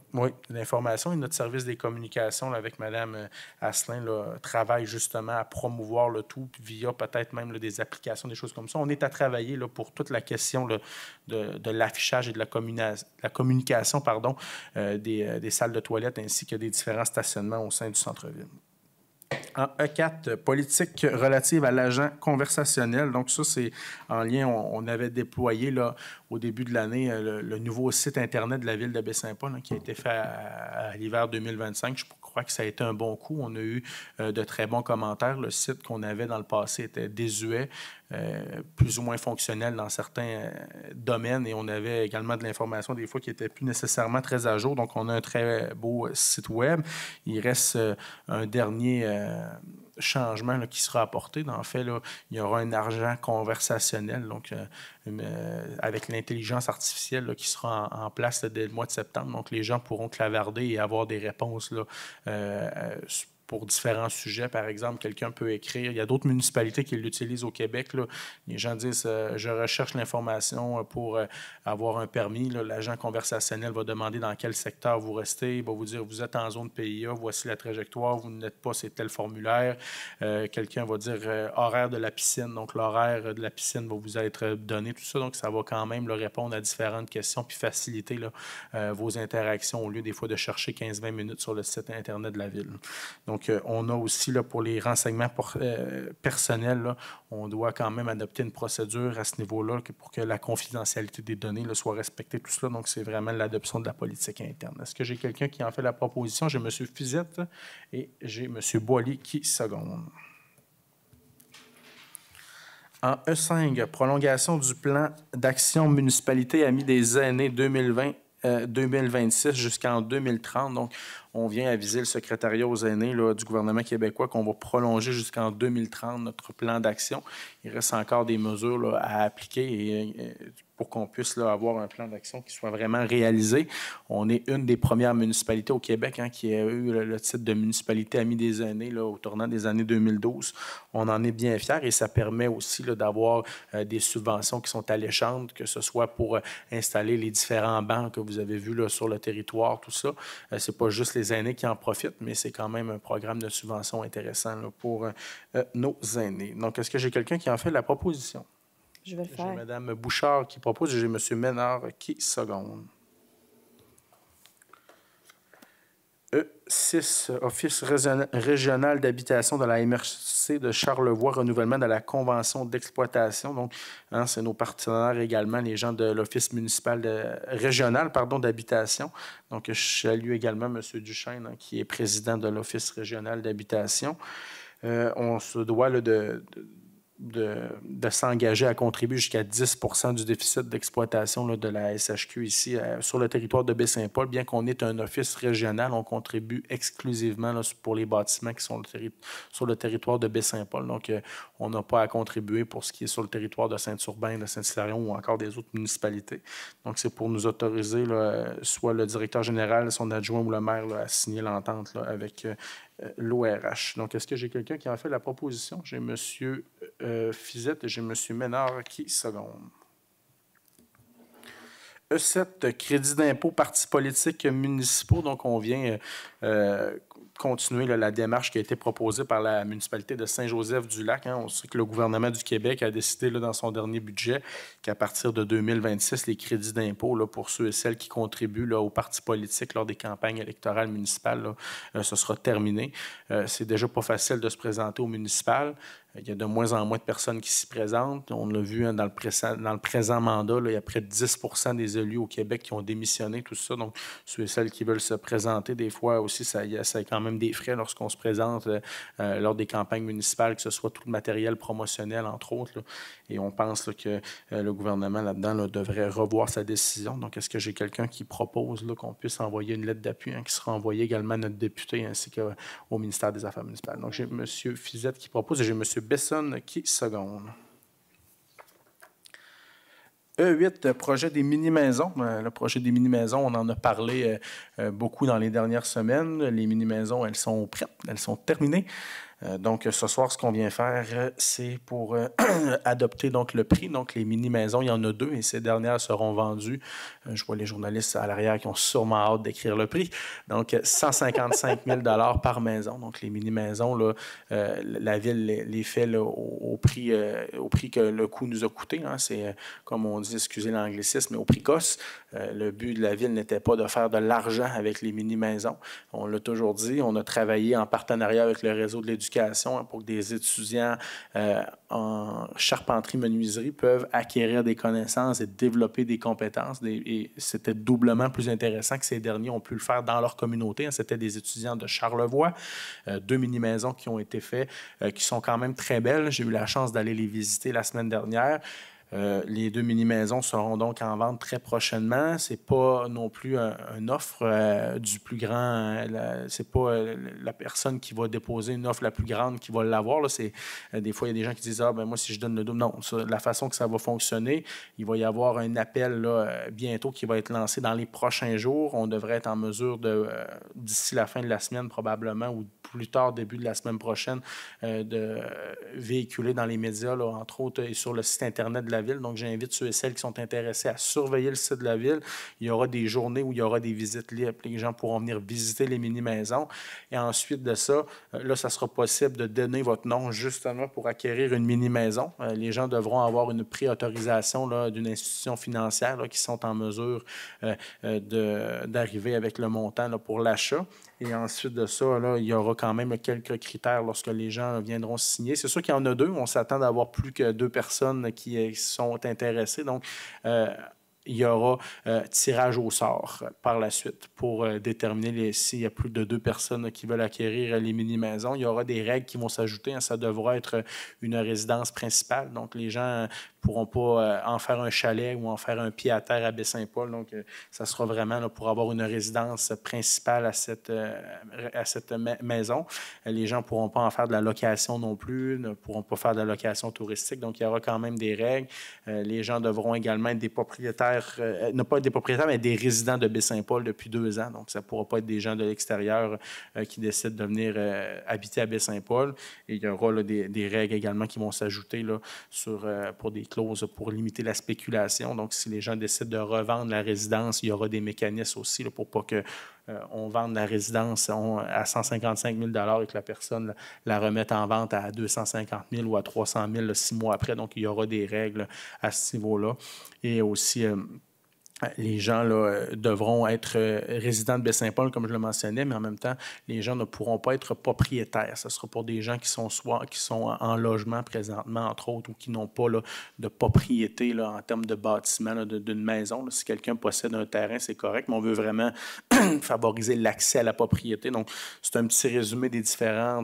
l'information et notre service des communications là, avec Mme Asselin là, travaille justement à promouvoir le tout via peut-être même là, des applications, des choses comme ça. On est à travailler là, pour toute la question là, de l'affichage et de la communication des salles de toilettes ainsi que des différents stationnements au sein du centre-ville. En E4, politique relative à l'agent conversationnel. Donc, ça, c'est en lien, on avait déployé là, au début de l'année le nouveau site Internet de la ville de Baie-Saint-Paul hein, qui a été fait à l'hiver 2025. Je crois que ça a été un bon coup. On a eu de très bons commentaires. Le site qu'on avait dans le passé était désuet, plus ou moins fonctionnel dans certains domaines et on avait également de l'information des fois qui n'était plus nécessairement très à jour. Donc, on a un très beau site web. Il reste un dernier changement là, qui sera apporté. En fait, là, il y aura un argent conversationnel, donc avec l'intelligence artificielle là, qui sera en place là, dès le mois de septembre. Donc, les gens pourront clavarder et avoir des réponses là, pour différents sujets. Par exemple, quelqu'un peut écrire. Il y a d'autres municipalités qui l'utilisent au Québec. Là. Les gens disent je recherche l'information pour avoir un permis. L'agent conversationnel va demander dans quel secteur vous restez. Il va vous dire vous êtes en zone PIA, voici la trajectoire, vous n'êtes pas, c'est tel formulaire. Quelqu'un va dire horaire de la piscine. Donc, l'horaire de la piscine va vous être donné, tout ça. Donc, ça va quand même répondre à différentes questions puis faciliter là, vos interactions au lieu des fois de chercher 15-20 minutes sur le site Internet de la ville. Donc, on a aussi, là, pour les renseignements personnels, là, on doit quand même adopter une procédure à ce niveau-là pour que la confidentialité des données là, soit respectée, tout cela. Donc, c'est vraiment l'adoption de la politique interne. Est-ce que j'ai quelqu'un qui en fait la proposition? J'ai M. Fizette et j'ai M. Boily qui seconde. En E5, prolongation du plan d'action municipalité Amis des aînés 2020-2026 jusqu'en 2030. Donc, on vient aviser le secrétariat aux aînés là, du gouvernement québécois qu'on va prolonger jusqu'en 2030 notre plan d'action. Il reste encore des mesures là, à appliquer pour qu'on puisse là, avoir un plan d'action qui soit vraiment réalisé. On est une des premières municipalités au Québec qui a eu le titre de municipalité Amis des aînés là, au tournant des années 2012. On en est bien fiers et ça permet aussi là, d'avoir des subventions qui sont alléchantes, que ce soit pour installer les différents bancs que vous avez vus là, sur le territoire, tout ça. C'est pas juste les aînés qui en profitent, mais c'est quand même un programme de subvention intéressant là, pour nos aînés. Donc, est-ce que j'ai quelqu'un qui en fait la proposition?
Je vais le faire.
J'ai Mme Bouchard qui propose et j'ai M. Ménard qui seconde. E6, Office régional d'habitation de la MRC de Charlevoix, renouvellement de la convention d'exploitation. Donc, c'est nos partenaires également, les gens de l'Office municipal régional d'habitation. Donc, je salue également M. Duchesne, qui est président de l'Office régional d'habitation. On se doit là, de s'engager à contribuer jusqu'à 10 % du déficit d'exploitation de la SHQ ici sur le territoire de Baie-Saint-Paul. Bien qu'on ait un office régional, on contribue exclusivement là, pour les bâtiments qui sont sur le territoire de Baie-Saint-Paul. Donc, on n'a pas à contribuer pour ce qui est sur le territoire de Saint-Urbain, de Saint-Hilarion ou encore des autres municipalités. Donc, c'est pour nous autoriser, là, soit le directeur général, son adjoint ou le maire là, à signer l'entente là, avec l'ORH. Donc, est-ce que j'ai quelqu'un qui a fait la proposition? J'ai M. Fizette et j'ai M. Ménard qui seconde. E7, crédit d'impôt, partis politiques municipaux. Donc, on vient continuer là, la démarche qui a été proposée par la municipalité de Saint-Joseph-du-Lac. On sait que le gouvernement du Québec a décidé là, dans son dernier budget qu'à partir de 2026, les crédits d'impôt là, pour ceux et celles qui contribuent là, aux partis politiques lors des campagnes électorales municipales, là, ce sera terminé. C'est déjà pas facile de se présenter aux municipales. Il y a de moins en moins de personnes qui s'y présentent. On l'a vu dans le présent mandat, là, il y a près de 10 % des élus au Québec qui ont démissionné, tout ça. Donc, ceux et celles qui veulent se présenter, des fois aussi, ça a quand même des frais lorsqu'on se présente lors des campagnes municipales, que ce soit tout le matériel promotionnel, entre autres. Là. Et on pense là, que le gouvernement là-dedans là, devrait revoir sa décision. Donc, est-ce que j'ai quelqu'un qui propose là, qu'on puisse envoyer une lettre d'appui qui sera envoyée également à notre député ainsi qu'au ministère des Affaires municipales? Donc, j'ai M. Fizette qui propose et j'ai M. Besson qui seconde. E8, projet des mini-maisons. Le projet des mini-maisons, on en a parlé beaucoup dans les dernières semaines. Les mini-maisons, elles sont prêtes, elles sont terminées. Donc, ce soir, ce qu'on vient faire, c'est pour adopter donc, le prix. Donc, les mini-maisons, il y en a 2 et ces dernières seront vendues. Je vois les journalistes à l'arrière qui ont sûrement hâte d'écrire le prix. Donc, 155 000 $ par maison. Donc, les mini-maisons, là, la Ville les fait là, au prix que le coût nous a coûté. C'est, comme on dit, excusez l'anglicisme, mais au prix COS. Le but de la Ville n'était pas de faire de l'argent avec les mini-maisons. On l'a toujours dit. On a travaillé en partenariat avec le réseau de l'éducation pour que des étudiants en charpenterie-menuiserie peuvent acquérir des connaissances et développer des compétences. Et c'était doublement plus intéressant que ces derniers ont pu le faire dans leur communauté. C'était des étudiants de Charlevoix, 2 mini-maisons qui ont été faites, qui sont quand même très belles. J'ai eu la chance d'aller les visiter la semaine dernière. Les 2 mini-maisons seront donc en vente très prochainement. Ce n'est pas non plus une offre du plus grand. Ce n'est pas la personne qui va déposer une offre la plus grande qui va l'avoir. Des fois, il y a des gens qui disent « Ah, ben moi, si je donne le double. » Non, la façon que ça va fonctionner, il va y avoir un appel là, bientôt qui va être lancé dans les prochains jours. On devrait être en mesure d'ici la fin de la semaine probablement ou plus tard, début de la semaine prochaine, de véhiculer dans les médias, là, entre autres, et sur le site Internet de la Ville. Donc, j'invite ceux et celles qui sont intéressés à surveiller le site de la Ville. Il y aura des journées où il y aura des visites libres. Les gens pourront venir visiter les mini-maisons. Et ensuite de ça, là, ça sera possible de donner votre nom justement pour acquérir une mini-maison. Les gens devront avoir une préautorisation d'une institution financière là, qui sont en mesure d'arriver avec le montant là, pour l'achat. Et ensuite de ça, là, il y aura quand même quelques critères lorsque les gens viendront signer. C'est sûr qu'il y en a 2. On s'attend d'avoir plus que 2 personnes qui sont intéressées. Donc, il y aura tirage au sort par la suite pour déterminer s'il y a plus de 2 personnes qui veulent acquérir les mini-maisons. Il y aura des règles qui vont s'ajouter. Hein. Ça devra être une résidence principale. Donc, les gens ne pourront pas en faire un chalet ou en faire un pied-à-terre à Baie-Saint-Paul. Donc, ça sera vraiment là, pour avoir une résidence principale à cette maison. Les gens ne pourront pas en faire de la location non plus, ne pourront pas faire de la location touristique. Donc, il y aura quand même des règles. Les gens devront également être des propriétaires, ne pas être des propriétaires, mais des résidents de Baie-Saint-Paul depuis 2 ans. Donc, ça ne pourra pas être des gens de l'extérieur qui décident de venir habiter à Baie-Saint-Paul. Et il y aura là, des règles également qui vont s'ajouter là, pour des clauses pour limiter la spéculation. Donc, si les gens décident de revendre la résidence, il y aura des mécanismes aussi là, pour pas que on vende la résidence à 155 000 $ et que la personne la remette en vente à 250 000 ou à 300 000 6 mois après. Donc, il y aura des règles à ce niveau-là. Et aussi, les gens là, devront être résidents de Baie-Saint-Paul, comme je le mentionnais, mais en même temps, les gens ne pourront pas être propriétaires. Ce sera pour des gens qui sont en logement présentement, entre autres, ou qui n'ont pas là, de propriété là, en termes de bâtiment d'une maison. Là. Si quelqu'un possède un terrain, c'est correct, mais on veut vraiment favoriser l'accès à la propriété. Donc, c'est un petit résumé des différents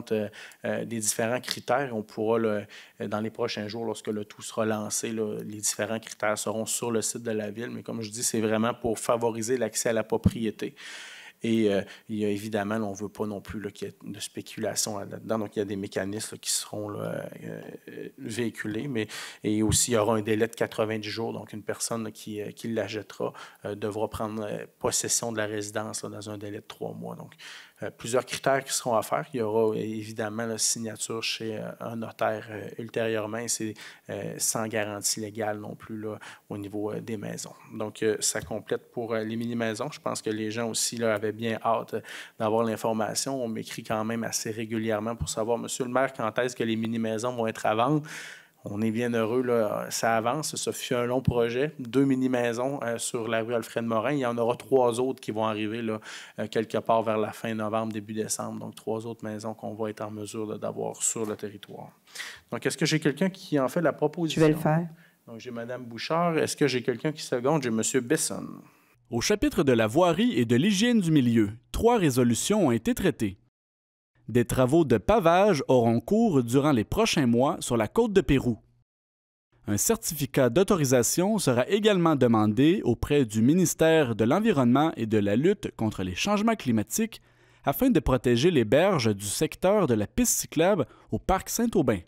critères. On pourra, là, dans les prochains jours, lorsque le tout sera lancé, là, les différents critères seront sur le site de la Ville. Mais comme je dis, c'est vraiment pour favoriser l'accès à la propriété. Et il y a évidemment, là, on ne veut pas non plus là, qu'il y ait de spéculation là-dedans. Donc, il y a des mécanismes là, qui seront là, véhiculés. Et aussi, il y aura un délai de 90 jours. Donc, une personne là, qui l'achètera devra prendre possession de la résidence là, dans un délai de 3 mois. Donc, plusieurs critères qui seront à faire. Il y aura évidemment la signature chez un notaire ultérieurement. Et c'est sans garantie légale non plus là, au niveau des maisons. Donc, ça complète pour les mini-maisons. Je pense que les gens aussi là, avaient bien hâte d'avoir l'information. On m'écrit quand même assez régulièrement pour savoir, Monsieur le maire, quand est-ce que les mini-maisons vont être à vendre. On est bien heureux, là, ça avance. Ça fut un long projet. 2 mini-maisons sur la rue Alfred-Morin. Il y en aura 3 autres qui vont arriver là, quelque part vers la fin novembre, début décembre. Donc, 3 autres maisons qu'on va être en mesure d'avoir sur le territoire. Donc, est-ce que j'ai quelqu'un qui en fait la proposition?
Je vais le faire.
Donc, j'ai Mme Bouchard. Est-ce que j'ai quelqu'un qui seconde? J'ai M. Besson.
Au chapitre de la voirie et de l'hygiène du milieu, 3 résolutions ont été traitées. Des travaux de pavage auront cours durant les prochains mois sur la côte de Pérou. Un certificat d'autorisation sera également demandé auprès du ministère de l'Environnement et de la lutte contre les changements climatiques afin de protéger les berges du secteur de la piste cyclable au parc Saint-Aubin.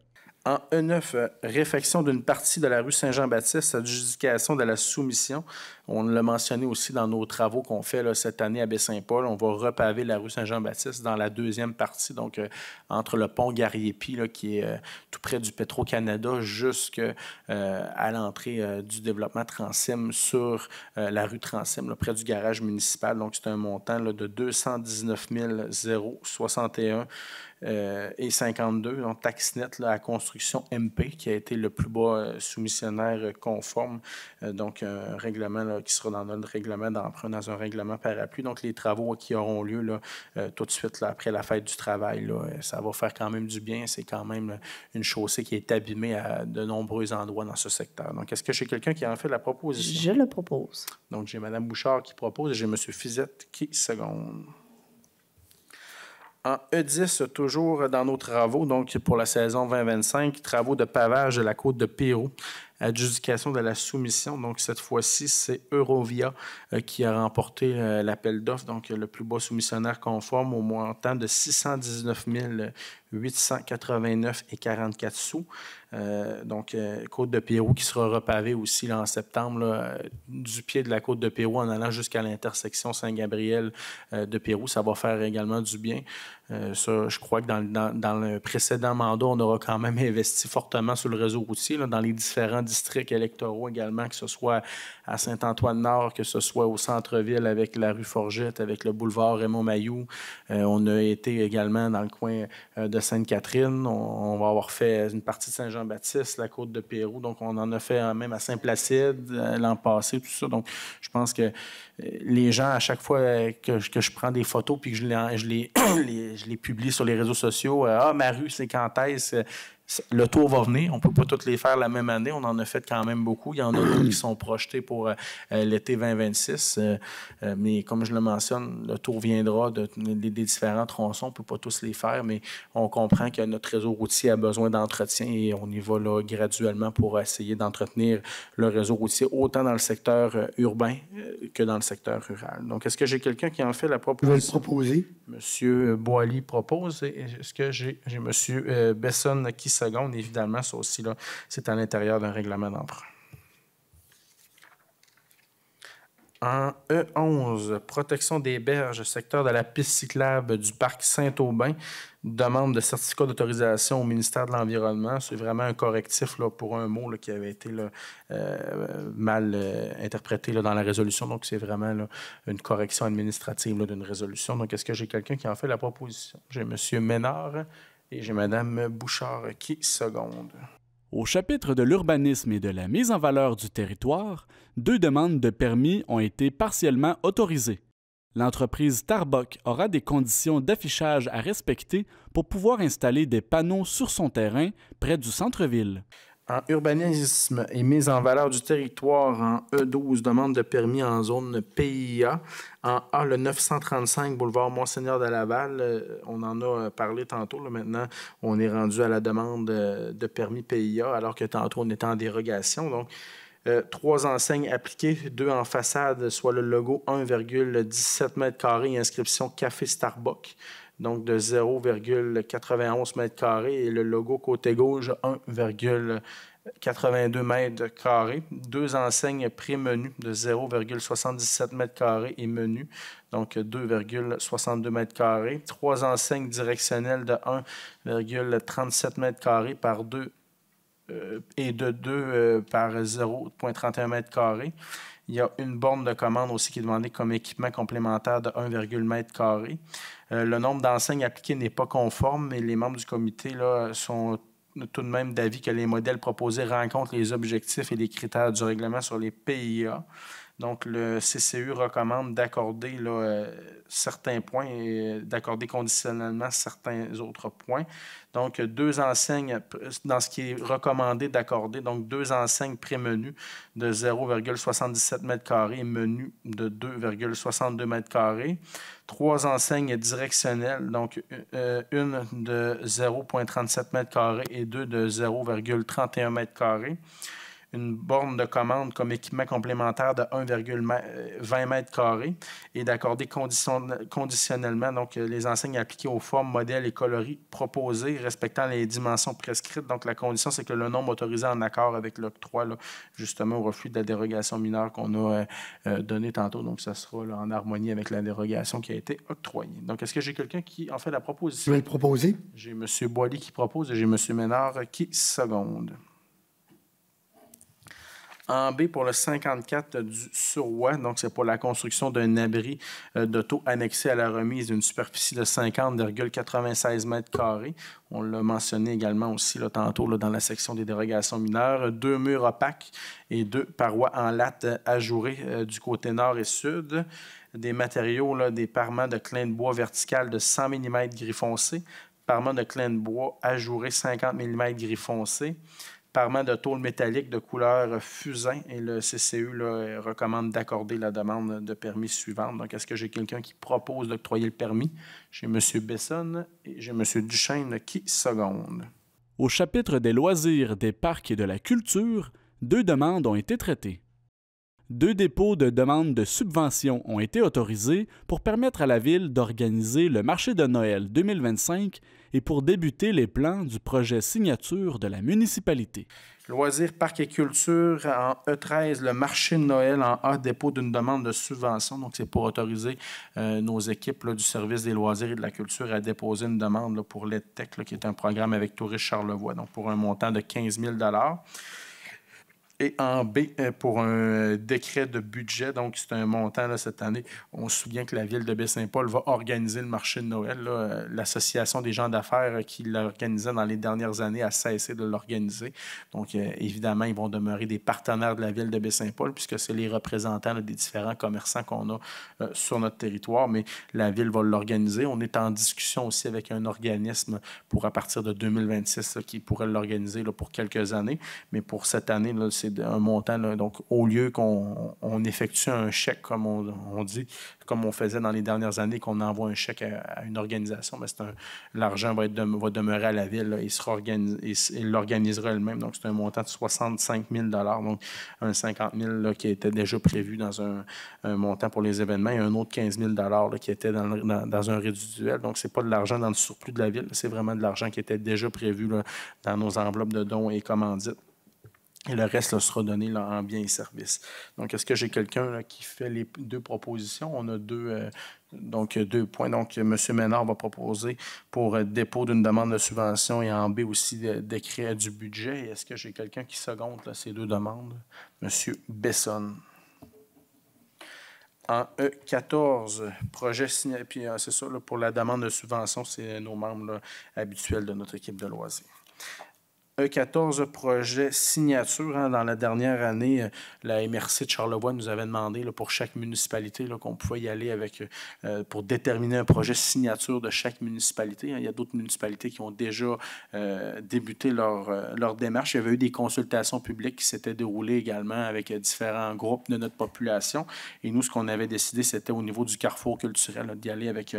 En E9, réfection d'une partie de la rue Saint-Jean-Baptiste, adjudication de la soumission. On l'a mentionné aussi dans nos travaux qu'on fait là, cette année à Baie-Saint-Paul. On va repaver la rue Saint-Jean-Baptiste dans la 2e partie, donc entre le pont Gariepi, là, qui est tout près du Petro-Canada, jusqu'à l'entrée du développement Transim sur la rue Transim, là, près du garage municipal. Donc, c'est un montant là, de 219 061 et 52, donc taxe nette là, à construction MP, qui a été le plus bas soumissionnaire conforme. Donc, un règlement là, qui sera dans notre règlement d'emprunt, dans un règlement parapluie. Donc, les travaux qui auront lieu là, tout de suite là, après la fête du travail, là, ça va faire quand même du bien. C'est quand même une chaussée qui est abîmée à de nombreux endroits dans ce secteur. Donc, est-ce que j'ai quelqu'un qui en fait la proposition?
Je le propose.
Donc, j'ai Mme Bouchard qui propose et j'ai M. Fizette qui seconde. En E10, toujours dans nos travaux, donc pour la saison 2025, travaux de pavage de la côte de Pérou. adjudication de la soumission. Donc, cette fois-ci, c'est Eurovia qui a remporté l'appel d'offres, donc le plus bas soumissionnaire conforme au montant de 619 889,44 sous. Donc, Côte de Pérou qui sera repavée aussi là, en septembre, là, du pied de la Côte de Pérou en allant jusqu'à l'intersection Saint-Gabriel de Pérou. Ça va faire également du bien. Ça, je crois que dans le précédent mandat, on aura quand même investi fortement sur le réseau routier, là, dans les différents districts électoraux également, que ce soit à Saint-Antoine-Nord, que ce soit au centre-ville avec la rue Forgette, avec le boulevard Raymond-Mailloux. On a été également dans le coin de Sainte-Catherine. On va avoir fait une partie de Saint-Jean-Baptiste, la Côte de Pérou. Donc, on en a fait même à Saint-Placide l'an passé, tout ça. Donc, je pense que les gens, à chaque fois que je prends des photos puis que je les publie sur les réseaux sociaux, « Ah, ma rue, c'est quand est-ce? » Le tour va venir. On ne peut pas toutes les faire la même année. On en a fait quand même beaucoup. Il y en a d'autres qui sont projetés pour l'été 2026. Mais comme je le mentionne, le tour viendra des différents tronçons. On ne peut pas tous les faire, mais on comprend que notre réseau routier a besoin d'entretien et on y va là, graduellement pour essayer d'entretenir le réseau routier autant dans le secteur urbain que dans le secteur rural. Donc, est-ce que j'ai quelqu'un qui en fait la proposition?
Je vais le proposer.
Monsieur Boily propose. Est-ce que j'ai Monsieur Besson qui seconde? Évidemment, ça aussi, là, c'est à l'intérieur d'un règlement d'emprunt. En E11, protection des berges, secteur de la piste cyclable du parc Saint-Aubin, demande de certificat d'autorisation au ministère de l'Environnement. C'est vraiment un correctif là, pour un mot là, qui avait été là, mal interprété là, dans la résolution. Donc, c'est vraiment là, une correction administrative là, d'une résolution. Donc, est-ce que j'ai quelqu'un qui en fait la proposition? J'ai M. Ménard et j'ai Mme Bouchard qui seconde.
Au chapitre de l'urbanisme et de la mise en valeur du territoire, 2 demandes de permis ont été partiellement autorisées. L'entreprise Starbucks aura des conditions d'affichage à respecter pour pouvoir installer des panneaux sur son terrain près du centre-ville.
En urbanisme et mise en valeur du territoire, en E12, demande de permis en zone PIA. En A, le 935 boulevard Monseigneur de Laval, on en a parlé tantôt. Là, maintenant, on est rendu à la demande de permis PIA, alors que tantôt, on était en dérogation. Donc, 3 enseignes appliquées, 2 en façade, soit le logo 1,17 m² et inscription Café Starbucks. Donc de 0,91 m² et le logo côté gauche 1,82 m². 2 enseignes pré-menu de 0,77 m² et menu, donc 2,62 m². 3 enseignes directionnelles de 1,37 m² par 2 et de 2 par 0,31 m². Il y a une borne de commande aussi qui est demandée comme équipement complémentaire de 1,1 m². Le nombre d'enseignes appliquées n'est pas conforme, mais les membres du comité là, sont tout de même d'avis que les modèles proposés rencontrent les objectifs et les critères du règlement sur les PIA. Donc, le CCU recommande d'accorder certains points et d'accorder conditionnellement certains autres points. Donc, 2 enseignes, dans ce qui est recommandé d'accorder, donc 2 enseignes pré-menu de 0,77 m² et menu de 2,62 m². 3 enseignes directionnelles, donc une de 0,37 m² et 2 de 0,31 m². Une borne de commande comme équipement complémentaire de 1,20 m² et d'accorder conditionnellement donc, les enseignes appliquées aux formes, modèles et coloris proposés respectant les dimensions prescrites. Donc, la condition, c'est que le nombre autorisé en accord avec l'octroi, justement, au refus de la dérogation mineure qu'on a donnée tantôt. Donc, ça sera là, en harmonie avec la dérogation qui a été octroyée. Donc, est-ce que j'ai quelqu'un qui en fait la proposition?
Je vais le proposer.
J'ai M. Boily qui propose et j'ai M. Ménard qui seconde. En B, pour le 54 du Suroît, donc c'est pour la construction d'un abri d'auto annexé à la remise d'une superficie de 50,96 m². On l'a mentionné également aussi là, tantôt là, dans la section des dérogations mineures. 2 murs opaques et 2 parois en latte ajourées du côté nord et sud. Des matériaux, là, des parements de clin de bois vertical de 100 mm gris foncé. Parements de clin de bois ajourés 50 mm gris foncé. Parement de tôle métallique de couleur fusain et le CCU là, recommande d'accorder la demande de permis suivante. Donc, est-ce que j'ai quelqu'un qui propose d'octroyer le permis? J'ai M. Besson et j'ai M. Duchesne qui seconde.
Au chapitre des loisirs, des parcs et de la culture, 2 demandes ont été traitées. 2 dépôts de demandes de subventions ont été autorisés pour permettre à la Ville d'organiser le marché de Noël 2025 et pour débuter les plans du projet signature de la municipalité.
Loisirs, parcs et culture, en E13, le marché de Noël en A, dépôt d'une demande de subvention. Donc, c'est pour autoriser nos équipes là, du service des loisirs et de la culture à déposer une demande là, pour l'EdTech, qui est un programme avec Tourisme Charlevoix, donc pour un montant de 15 000 $. Et en B, pour un décret de budget, donc c'est un montant là, cette année. On se souvient que la Ville de Baie-Saint-Paul va organiser le marché de Noël. L'Association des gens d'affaires qui l'organisait dans les dernières années a cessé de l'organiser. Donc, évidemment, ils vont demeurer des partenaires de la Ville de Baie-Saint-Paul puisque c'est les représentants là, des différents commerçants qu'on a sur notre territoire, mais la Ville va l'organiser. On est en discussion aussi avec un organisme pour à partir de 2026 là, qui pourrait l'organiser là, pour quelques années. Mais pour cette année, là, c'est un montant, là, donc au lieu qu'on effectue un chèque, comme on dit, comme on faisait dans les dernières années, qu'on envoie un chèque à une organisation, mais l'argent va demeurer à la Ville, là, il l'organisera elle-même, donc c'est un montant de 65 000 $, donc un 50 000 là, qui était déjà prévu dans un montant pour les événements, et un autre 15 000 $ là, qui était dans un résiduel, donc c'est pas de l'argent dans le surplus de la Ville, c'est vraiment de l'argent qui était déjà prévu là, dans nos enveloppes de dons et commandites. Et le reste là, sera donné là, en biens et services. Donc, est-ce que j'ai quelqu'un là, qui fait les 2 propositions? On a 2 points. Donc, M. Ménard va proposer pour dépôt d'une demande de subvention et en B aussi décret du budget. Est-ce que j'ai quelqu'un qui seconde là, ces 2 demandes? M. Besson. En E14, projet signé. Puis c'est ça, là, pour la demande de subvention, c'est nos membres là, habituels de notre équipe de loisirs. E14, projet signature. Dans la dernière année, la MRC de Charlevoix nous avait demandé là, pour chaque municipalité là, qu'on pouvait y aller avec pour déterminer un projet signature de chaque municipalité. Il y a d'autres municipalités qui ont déjà débuté leur démarche. Il y avait eu des consultations publiques qui s'étaient déroulées également avec différents groupes de notre population. Et nous, ce qu'on avait décidé, c'était au niveau du carrefour culturel, là, d'y aller avec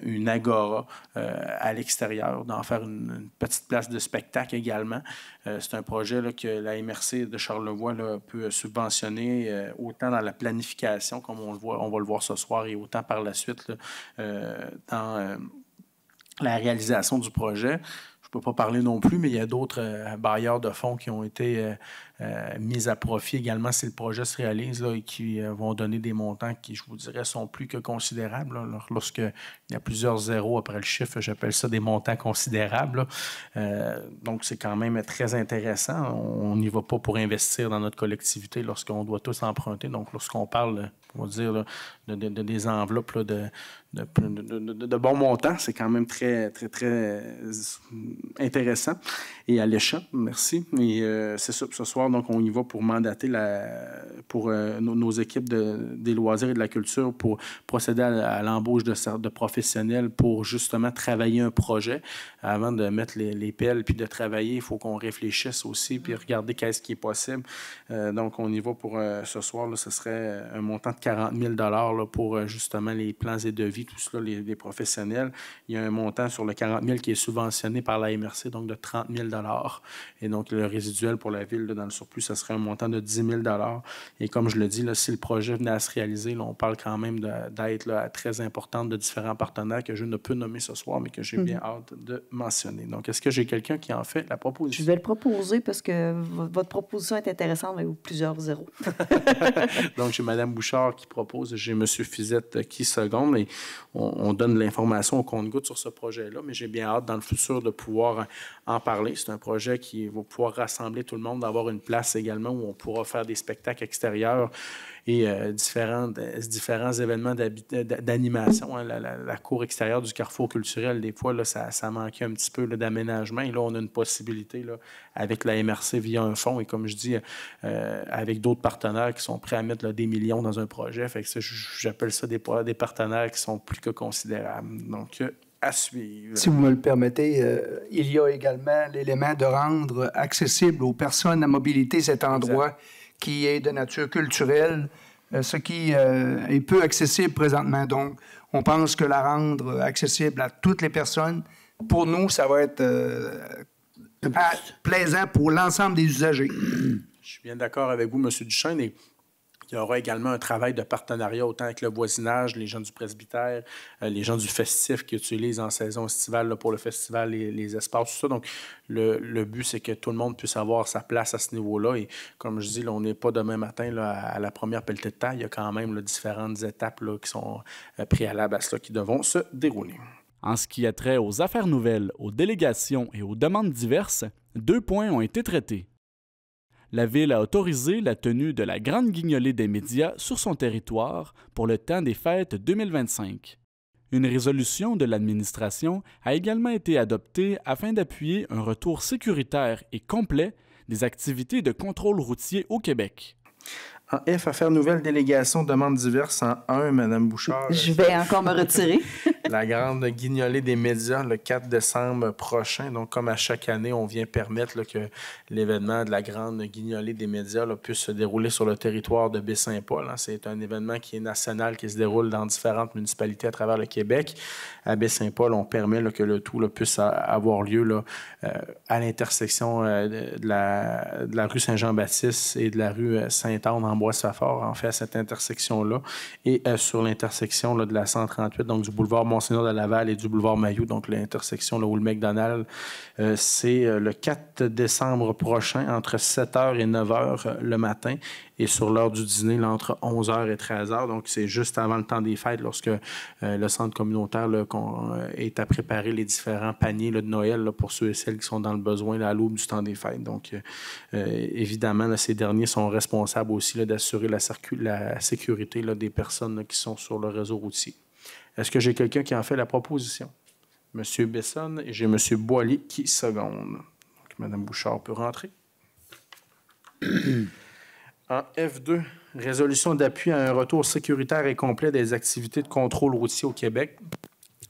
une agora à l'extérieur, d'en faire une petite place de spectacle également. C'est un projet là, que la MRC de Charlevoix là, peut subventionner autant dans la planification, comme on va le voir ce soir, et autant par la suite là, dans la réalisation du projet. Je ne peux pas parler non plus, mais il y a d'autres bailleurs de fonds qui ont été mis à profit également si le projet se réalise là, et qui vont donner des montants qui, je vous dirais, sont plus que considérables. Là. Lorsqu'il y a plusieurs zéros après le chiffre, j'appelle ça des montants considérables. Donc, c'est quand même très intéressant. On n'y va pas pour investir dans notre collectivité lorsqu'on doit tous emprunter. Donc, lorsqu'on parle, on va dire, là, de des enveloppes là, de bons montants, c'est quand même très, très, très intéressant et alléchant. Merci. Et c'est ça, ce soir, donc, on y va pour mandater pour nos équipes des loisirs et de la culture pour procéder à l'embauche de professionnels pour justement travailler un projet. Avant de mettre les pelles puis de travailler, il faut qu'on réfléchisse aussi puis regarder qu'est-ce qui est possible. Donc, on y va pour ce soir, là, ce serait un montant de 40 000 $ là, pour justement les plans et devis, tout cela, les professionnels. Il y a un montant sur le 40 000 qui est subventionné par la MRC, donc de 30 000 $. Et donc, le résiduel pour la Ville, là, dans le surplus, ça serait un montant de 10 000 $. Et comme je le dis, là, si le projet venait à se réaliser, là, on parle quand même d'être très importante de différents partenaires que je ne peux nommer ce soir, mais que j'ai bien hâte de mentionner. Donc, est-ce que j'ai quelqu'un qui en fait la proposition?
Je vais le proposer parce que votre proposition est intéressante, mais plusieurs zéros.
Donc, j'ai Mme Bouchard qui propose, j'ai M. Fizette qui seconde, et on donne l'information au compte-gouttes sur ce projet-là, mais j'ai bien hâte dans le futur de pouvoir en parler. C'est un projet qui va pouvoir rassembler tout le monde, d'avoir une place également où on pourra faire des spectacles extérieurs et différents événements d'animation. Hein. La cour extérieure du carrefour culturel, des fois, là, ça manquait un petit peu là, d'aménagement. Et là, on a une possibilité là, avec la MRC via un fonds et, comme je dis, avec d'autres partenaires qui sont prêts à mettre là, des millions dans un projet. Fait que ça, j'appelle ça des partenaires qui sont plus que considérables. Donc, à suivre.
Si vous me le permettez, il y a également l'élément de rendre accessible aux personnes à mobilité cet endroit exact. Qui est de nature culturelle, ce qui est peu accessible présentement. Donc, on pense que la rendre accessible à toutes les personnes, pour nous, ça va être plaisant pour l'ensemble des usagers.
Je suis bien d'accord avec vous, M. Duchesne. Et il y aura également un travail de partenariat autant avec le voisinage, les gens du presbytère, les gens du festif qui utilisent en saison estivale là, pour le festival les espaces, tout ça. Donc, le but, c'est que tout le monde puisse avoir sa place à ce niveau-là. Et comme je dis, là, on n'est pas demain matin là, à la première pelletée de terre. Il y a quand même là, différentes étapes là, qui sont préalables à cela qui devront se dérouler.
En ce qui a trait aux affaires nouvelles, aux délégations et aux demandes diverses, 2 points ont été traités. La Ville a autorisé la tenue de la Grande Guignolée des médias sur son territoire pour le temps des fêtes 2025. Une résolution de l'administration a également été adoptée afin d'appuyer un retour sécuritaire et complet des activités de contrôle routier au Québec.
En F, affaires nouvelles, délégation, demandes diverses. En 1, Mme Bouchard.
Je vais encore me retirer.
La grande guignolée des médias le 4 décembre prochain. Donc, comme à chaque année, on vient permettre là, que l'événement de la grande guignolée des médias là, puisse se dérouler sur le territoire de Baie-Saint-Paul. Hein. C'est un événement qui est national, qui se déroule dans différentes municipalités à travers le Québec. À Baie-Saint-Paul, on permet là, que le tout là, puisse avoir lieu là, à l'intersection de la rue Saint-Jean-Baptiste et de la rue Sainte-Anne en Bois-Safford, en fait, à cette intersection-là, et sur l'intersection là, de la 138, donc du boulevard Monseigneur de Laval et du boulevard Mailloux, donc l'intersection là, où le McDonald's, c'est le 4 décembre prochain, entre 7h et 9h le matin, et sur l'heure du dîner, là, entre 11h et 13h, donc c'est juste avant le temps des fêtes, lorsque le centre communautaire là, est à préparer les différents paniers là, de Noël là, pour ceux et celles qui sont dans le besoin là, à l'aube du temps des fêtes. Donc, évidemment, là, ces derniers sont responsables aussi là, d'assurer la sécurité là, des personnes là, qui sont sur le réseau routier. Est-ce que j'ai quelqu'un qui en fait la proposition? M. Bessonne et j'ai M. Boilly qui seconde. Donc, Mme Bouchard peut rentrer. En F2, résolution d'appui à un retour sécuritaire et complet des activités de contrôle routier au Québec.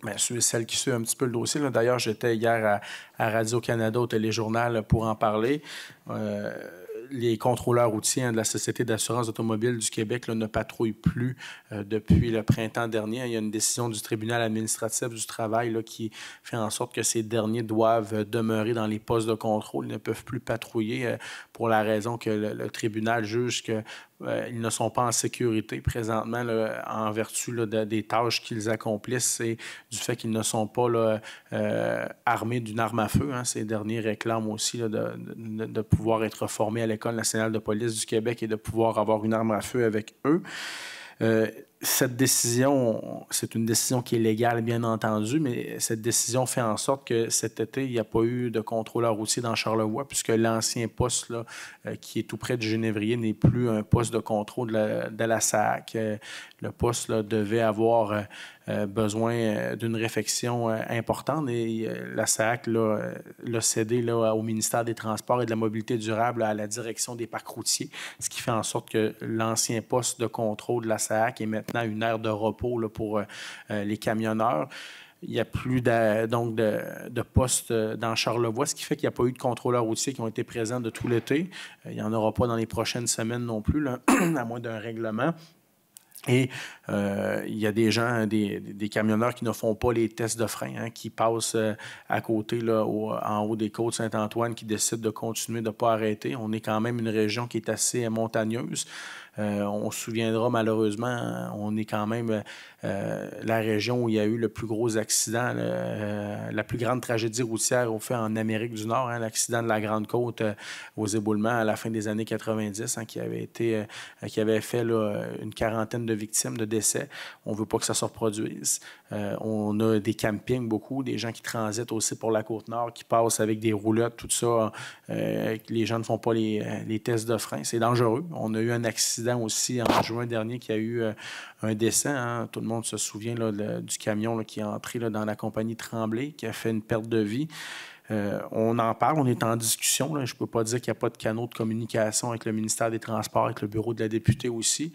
Bien, ceux et celles qui suivent un petit peu le dossier. Là. D'ailleurs, j'étais hier à Radio-Canada au Téléjournal pour en parler. Les contrôleurs routiers de la Société d'assurance automobile du Québec là, ne patrouillent plus depuis le printemps dernier. Il y a une décision du tribunal administratif du travail là, qui fait en sorte que ces derniers doivent demeurer dans les postes de contrôle. Ils ne peuvent plus patrouiller pour la raison que le tribunal juge que ils ne sont pas en sécurité présentement là, en vertu là, des tâches qu'ils accomplissent et du fait qu'ils ne sont pas là, armés d'une arme à feu. Hein. Ces derniers réclament aussi là, de pouvoir être formés à l'École nationale de police du Québec et de pouvoir avoir une arme à feu avec eux. Cette décision, c'est une décision qui est légale, bien entendu, mais cette décision fait en sorte que cet été, il n'y a pas eu de contrôleur routier dans Charlevoix, puisque l'ancien poste là, qui est tout près du Genévrier n'est plus un poste de contrôle de la SAAC. Le poste là, devait avoir besoin d'une réfection importante et la SAAC l'a cédé là, au ministère des Transports et de la Mobilité durable à la direction des parcs routiers, ce qui fait en sorte que l'ancien poste de contrôle de la SAAC est maintenant une aire de repos là, pour les camionneurs. Il n'y a plus de postes dans Charlevoix, ce qui fait qu'il n'y a pas eu de contrôleurs routiers qui ont été présents de tout l'été. Il n'y en aura pas dans les prochaines semaines non plus, là, à moins d'un règlement. Et il y a des gens, des camionneurs qui ne font pas les tests de frein, hein, qui passent à côté, là, en haut des côtes Saint-Antoine, qui décident de continuer de ne pas arrêter. On est quand même une région qui est assez montagneuse. On se souviendra malheureusement, on est quand même la région où il y a eu le plus gros accident, la plus grande tragédie routière au fait en Amérique du Nord, hein, l'accident de la Grande Côte aux éboulements à la fin des années 90, hein, qui avait fait là, une quarantaine de victimes, de décès. On ne veut pas que ça se reproduise. On a des campings, beaucoup, des gens qui transitent aussi pour la Côte-Nord, qui passent avec des roulottes, tout ça. Les gens ne font pas les tests de frein. C'est dangereux. On a eu un accident aussi en juin dernier qui a eu un décès. Hein. Tout le monde se souvient là, du camion là, qui est entré là, dans la compagnie Tremblay, qui a fait une perte de vie. On en parle, on est en discussion. Là. Je ne peux pas dire qu'il n'y a pas de canaux de communication avec le ministère des Transports, avec le bureau de la députée aussi.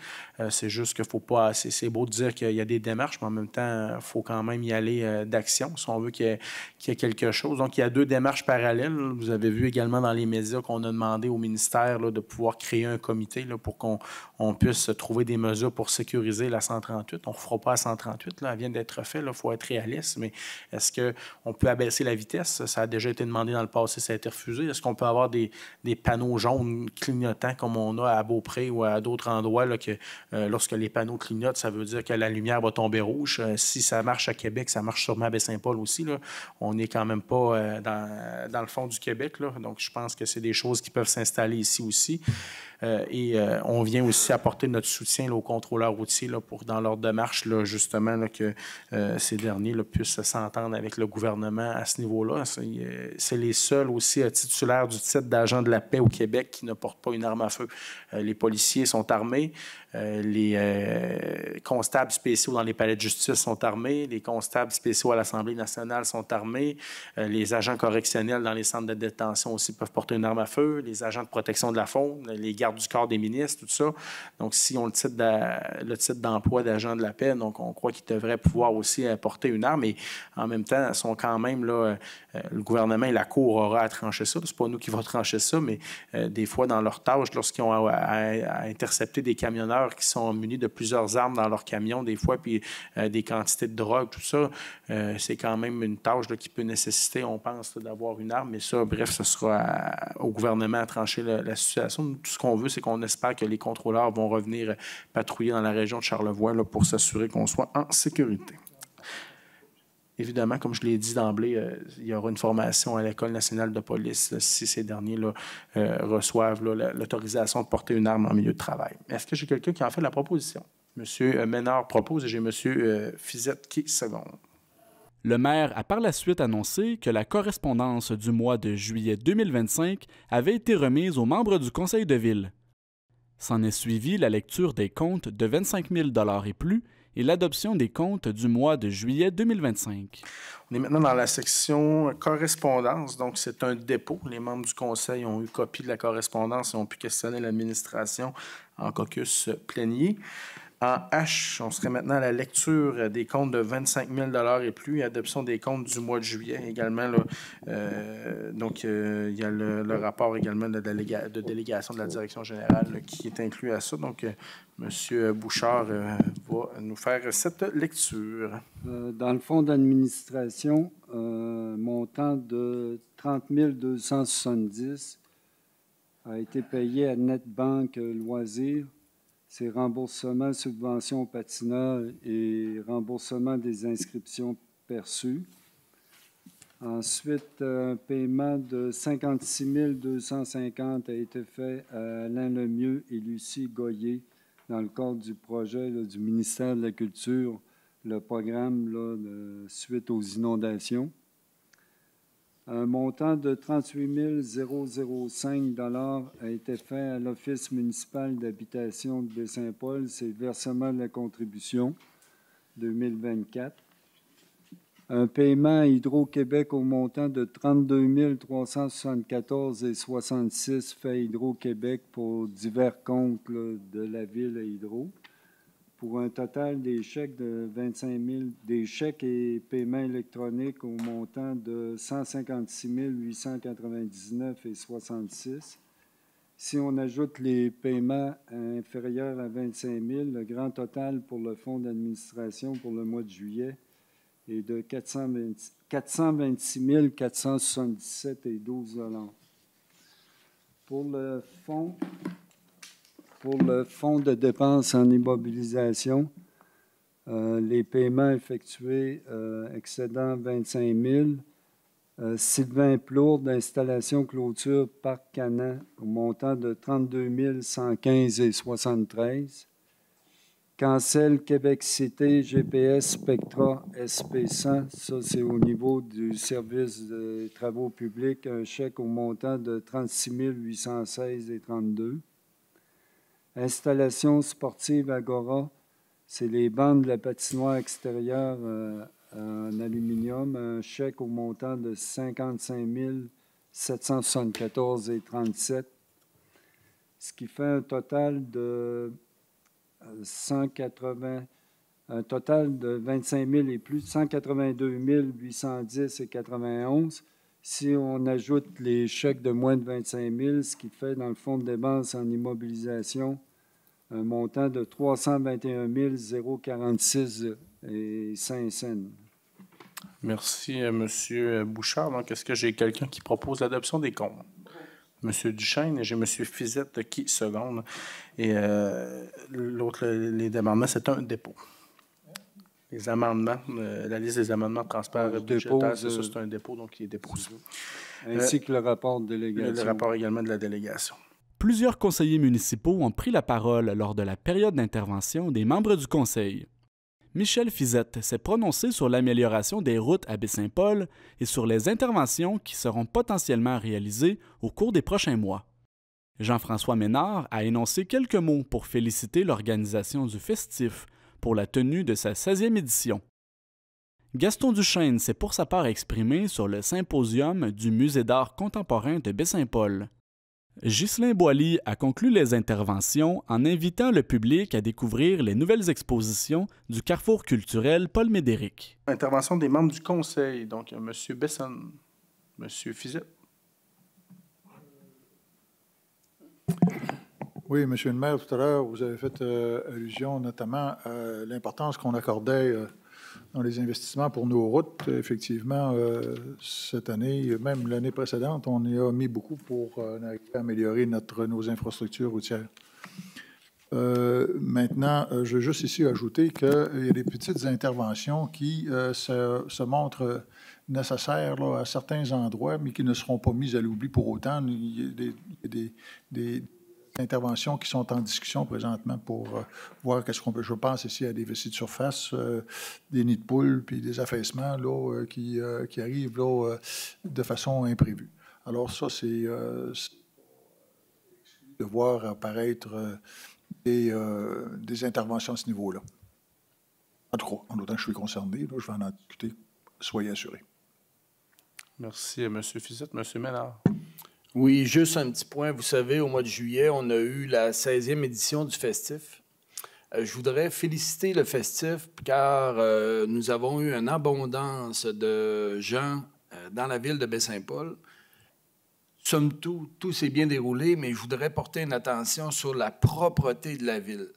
C'est juste qu'il ne faut pas... C'est beau de dire qu'il y a des démarches, mais en même temps, il faut quand même y aller d'action si on veut qu'il y ait quelque chose. Donc, il y a 2 démarches parallèles. Vous avez vu également dans les médias qu'on a demandé au ministère là, de pouvoir créer un comité là, pour qu'on puisse trouver des mesures pour sécuriser la 138. On ne refera pas la 138. Là. Elle vient d'être faite. Il faut être réaliste. Mais est-ce qu'on peut abaisser la vitesse? Ça a déjà déjà été demandé dans le passé, ça a été refusé. Est-ce qu'on peut avoir des panneaux jaunes clignotants comme on a à Beaupré ou à d'autres endroits là, que lorsque les panneaux clignotent, ça veut dire que la lumière va tomber rouge. Si ça marche à Québec, ça marche sûrement à Baie-Saint-Paul aussi. Là. On n'est quand même pas dans le fond du Québec. Là. Donc, je pense que c'est des choses qui peuvent s'installer ici aussi. On vient aussi apporter notre soutien là, aux contrôleurs routiers là, pour, dans leur démarche, là, justement, là, que ces derniers là, puissent s'entendre avec le gouvernement à ce niveau-là. C'est les seuls aussi titulaires du titre d'agent de la paix au Québec qui ne portent pas une arme à feu. Les policiers sont armés. Les constables spéciaux dans les palais de justice sont armés. Les constables spéciaux à l'Assemblée nationale sont armés. Les agents correctionnels dans les centres de détention aussi peuvent porter une arme à feu. Les agents de protection de la faune, les gardes du corps des ministres, tout ça. Donc, s'ils ont le titre d'emploi d'agent de la paix, donc on croit qu'ils devraient pouvoir aussi porter une arme. Et en même temps, ils sont quand même là, le gouvernement et la Cour aura à trancher ça. C'est pas nous qui va trancher ça, mais des fois, dans leur tâche, lorsqu'ils ont à intercepter des camionneurs qui sont munis de plusieurs armes dans leur camion, des fois, puis des quantités de drogue, tout ça, c'est quand même une tâche là, qui peut nécessiter, on pense, là, d'avoir une arme. Mais ça, bref, ce sera au gouvernement à trancher la situation. Nous, tout ce qu'on veut, c'est qu'on espère que les contrôleurs vont revenir patrouiller dans la région de Charlevoix là, pour s'assurer qu'on soit en sécurité. Évidemment, comme je l'ai dit d'emblée, il y aura une formation à l'École nationale de police là, si ces derniers là, reçoivent là, l'autorisation de porter une arme en milieu de travail. Est-ce que j'ai quelqu'un qui en fait la proposition? M. Ménard propose et j'ai M. Fizette qui seconde.
Le maire a par la suite annoncé que la correspondance du mois de juillet 2025 avait été remise aux membres du conseil de ville. S'en est suivi la lecture des comptes de 25 000 $ et plus et l'adoption des comptes du mois de juillet 2025.
On est maintenant dans la section correspondance, donc c'est un dépôt. Les membres du conseil ont eu copie de la correspondance et ont pu questionner l'administration en caucus plénier. En H, on serait maintenant à la lecture des comptes de 25 000 $ et plus et adoption des comptes du mois de juillet également. Là, donc, il y a le rapport également de délégation de la direction générale là, qui est inclus à ça. Donc, M. Bouchard va nous faire cette lecture.
Dans le fonds d'administration, montant de 30 270 a été payé à Netbank Loisirs. C'est remboursement, subvention patineurs et remboursement des inscriptions perçues. Ensuite, un paiement de 56 250 a été fait à Alain Lemieux et Lucie Goyer dans le cadre du projet là, du ministère de la Culture, le programme là, suite aux inondations. Un montant de 38 005 $ a été fait à l'Office municipal d'habitation de Baie-Saint-Paul. C'est le versement de la contribution 2024. Un paiement à Hydro-Québec au montant de 32 374,66 fait à Hydro-Québec pour divers comptes là, de la ville à Hydro. Pour un total des chèques de 25 000, des chèques et paiements électroniques au montant de 156 899,66. Si on ajoute les paiements inférieurs à 25 000, le grand total pour le fonds d'administration pour le mois de juillet est de 426 477,12 $. Pour le fonds de dépenses en immobilisation, les paiements effectués excédant 25 000, Sylvain Plourde d'installation clôture Parc Canan au montant de 32 115,73. Cancel Québec Cité GPS Spectra SP100, ça c'est au niveau du service de travaux publics, un chèque au montant de 36 816,32. Installation sportive Agora, c'est les bandes de la patinoire extérieure en aluminium, un chèque au montant de 55 774,37, ce qui fait un total de 25 000 et plus, 182 810,91. Si on ajoute les chèques de moins de 25 000, ce qui fait dans le fonds de dépenses en immobilisation un montant de 321 046,05 $.
Merci, M. Bouchard. Donc, est-ce que j'ai quelqu'un qui propose l'adoption des comptes? M. Duchesne, et j'ai M. Fizette qui seconde. Et l'autre, les amendements, c'est un dépôt. Les amendements, la liste des amendements de transfert budgétaire, c'est ça, c'est un dépôt, donc il est déposé.
Ainsi que le rapport de délégation.
Le rapport également de la délégation.
Plusieurs conseillers municipaux ont pris la parole lors de la période d'intervention des membres du conseil. Michel Fizette s'est prononcé sur l'amélioration des routes à Baie-Saint-Paul et sur les interventions qui seront potentiellement réalisées au cours des prochains mois. Jean-François Ménard a énoncé quelques mots pour féliciter l'organisation du festif pour la tenue de sa 16e édition. Gaston Duchesne s'est pour sa part exprimé sur le symposium du Musée d'art contemporain de Baie-Saint-Paul. Ghislain Boily a conclu les interventions en invitant le public à découvrir les nouvelles expositions du Carrefour culturel Paul Médéric.
Intervention des membres du conseil. Donc, M. Besson, M. Fizette.
Oui, M. le maire, tout à l'heure, vous avez fait allusion notamment à l'importance qu'on accordait dans les investissements pour nos routes. Effectivement, cette année, même l'année précédente, on y a mis beaucoup pour améliorer nos infrastructures routières. Maintenant, je veux juste ici ajouter qu'il y a des petites interventions qui se montrent nécessaires là, à certains endroits, mais qui ne seront pas mises à l'oubli pour autant. Il y a des interventions qui sont en discussion présentement pour voir qu'est-ce qu'on peut. Je pense ici à des vessies de surface, des nids de poules, puis des affaissements là, qui arrivent là, de façon imprévue. Alors ça, c'est de voir apparaître des interventions à ce niveau-là. En tout cas, en autant que je suis concerné, là, je vais en discuter, soyez assurés.
Merci, M. Fizette. M. Ménard.
Oui, juste un petit point. Vous savez, au mois de juillet, on a eu la 16e édition du festif. Je voudrais féliciter le festif car nous avons eu une abondance de gens dans la ville de Baie-Saint-Paul. Somme toute, tout s'est bien déroulé, mais je voudrais porter une attention sur la propreté de la ville.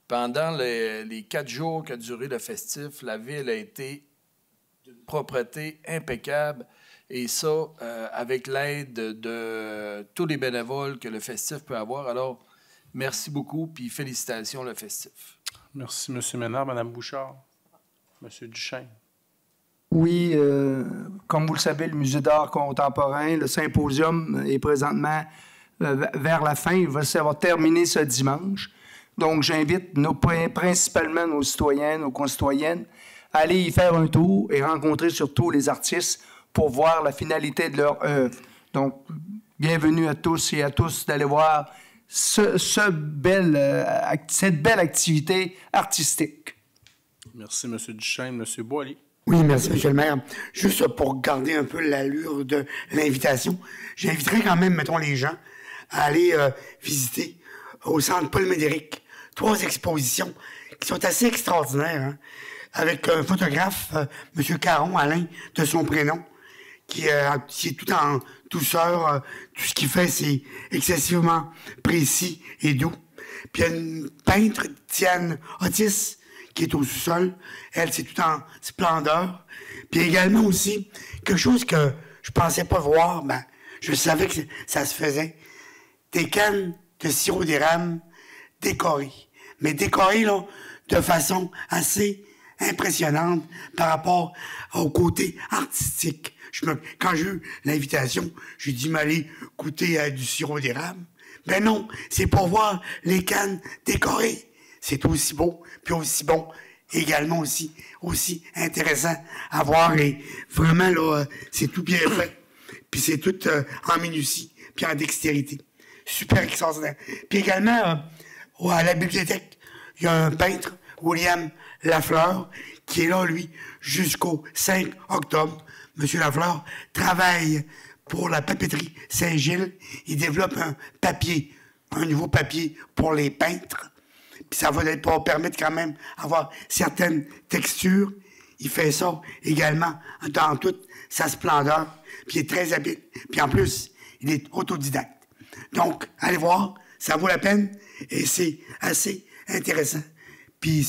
Pendant les 4 jours qu'a duré le festif, la ville a été d'une propreté impeccable. Et ça, avec l'aide de tous les bénévoles que le festif peut avoir. Alors, merci beaucoup, puis félicitations, le festif.
Merci, M. Ménard. Mme Bouchard. M. Duchesne.
Oui, comme vous le savez, le Musée d'art contemporain, le symposium est présentement vers la fin. Ça va terminer ce dimanche. Donc, j'invite principalement nos citoyens, nos concitoyennes, à aller y faire un tour et rencontrer surtout les artistes pour voir la finalité de leur œuvre. Donc, bienvenue à tous et à tous d'aller voir cette belle activité artistique.
Merci, M. Duchesne. M. Boily.
Oui, merci, M. le maire. Juste pour garder un peu l'allure de l'invitation, j'inviterais quand même, mettons, les gens à aller visiter au centre Paul Médéric 3 expositions qui sont assez extraordinaires, hein, avec un photographe, M. Caron, Alain, de son prénom, qui est tout en douceur. Tout ce qu'il fait, c'est excessivement précis et doux. Puis il y a une peintre, Diane Otis, qui est au sous-sol. Elle, c'est tout en splendeur. Puis également aussi, quelque chose que je pensais pas voir, ben, je savais que ça se faisait. Des cannes de sirop d'érable décorées. Mais décorées, là, de façon assez impressionnante par rapport au côté artistique. Quand j'ai eu l'invitation, j'ai dit m'aller goûter du sirop d'érable. Ben non, c'est pour voir les cannes décorées. C'est aussi beau, puis aussi bon, également aussi intéressant à voir. Et vraiment, là, c'est tout bien fait. Puis c'est tout en minutie, puis en dextérité. Super extraordinaire. Puis également, à la bibliothèque, il y a un peintre, William Lafleur, qui est là, lui, jusqu'au 5 octobre. Monsieur Lafleur travaille pour la papeterie Saint-Gilles. Il développe un nouveau papier pour les peintres. Puis ça va permettre quand même d'avoir certaines textures. Il fait ça également dans toute sa splendeur. Puis il est très habile. Puis en plus, il est autodidacte. Donc, allez voir, ça vaut la peine et c'est assez intéressant. Puis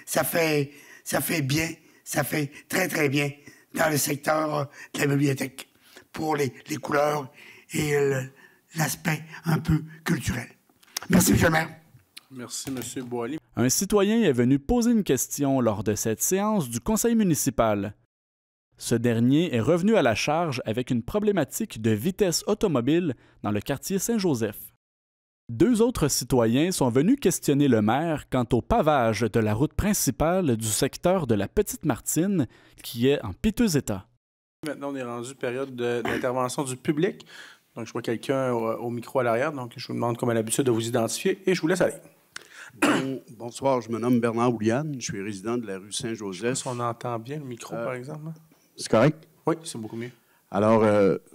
ça fait bien, ça fait très, très bien dans le secteur de la bibliothèque pour les couleurs et l'aspect un peu culturel. Merci, M. le maire.
Merci, M. Boily.
Un citoyen est venu poser une question lors de cette séance du conseil municipal. Ce dernier est revenu à la charge avec une problématique de vitesse automobile dans le quartier Saint-Joseph. 2 autres citoyens sont venus questionner le maire quant au pavage de la route principale du secteur de la Petite-Martine, qui est en piteux état.
Maintenant, on est rendu période d'intervention du public. Donc, je vois quelqu'un au micro à l'arrière. Donc, je vous demande, comme à l'habitude, de vous identifier et je vous laisse aller.
Bonsoir, je me nomme Bernard Ouliane. Je suis résident de la rue Saint-Joseph.
Est-ce qu'on entend bien le micro, par exemple?
C'est correct?
Oui, c'est beaucoup mieux.
Alors,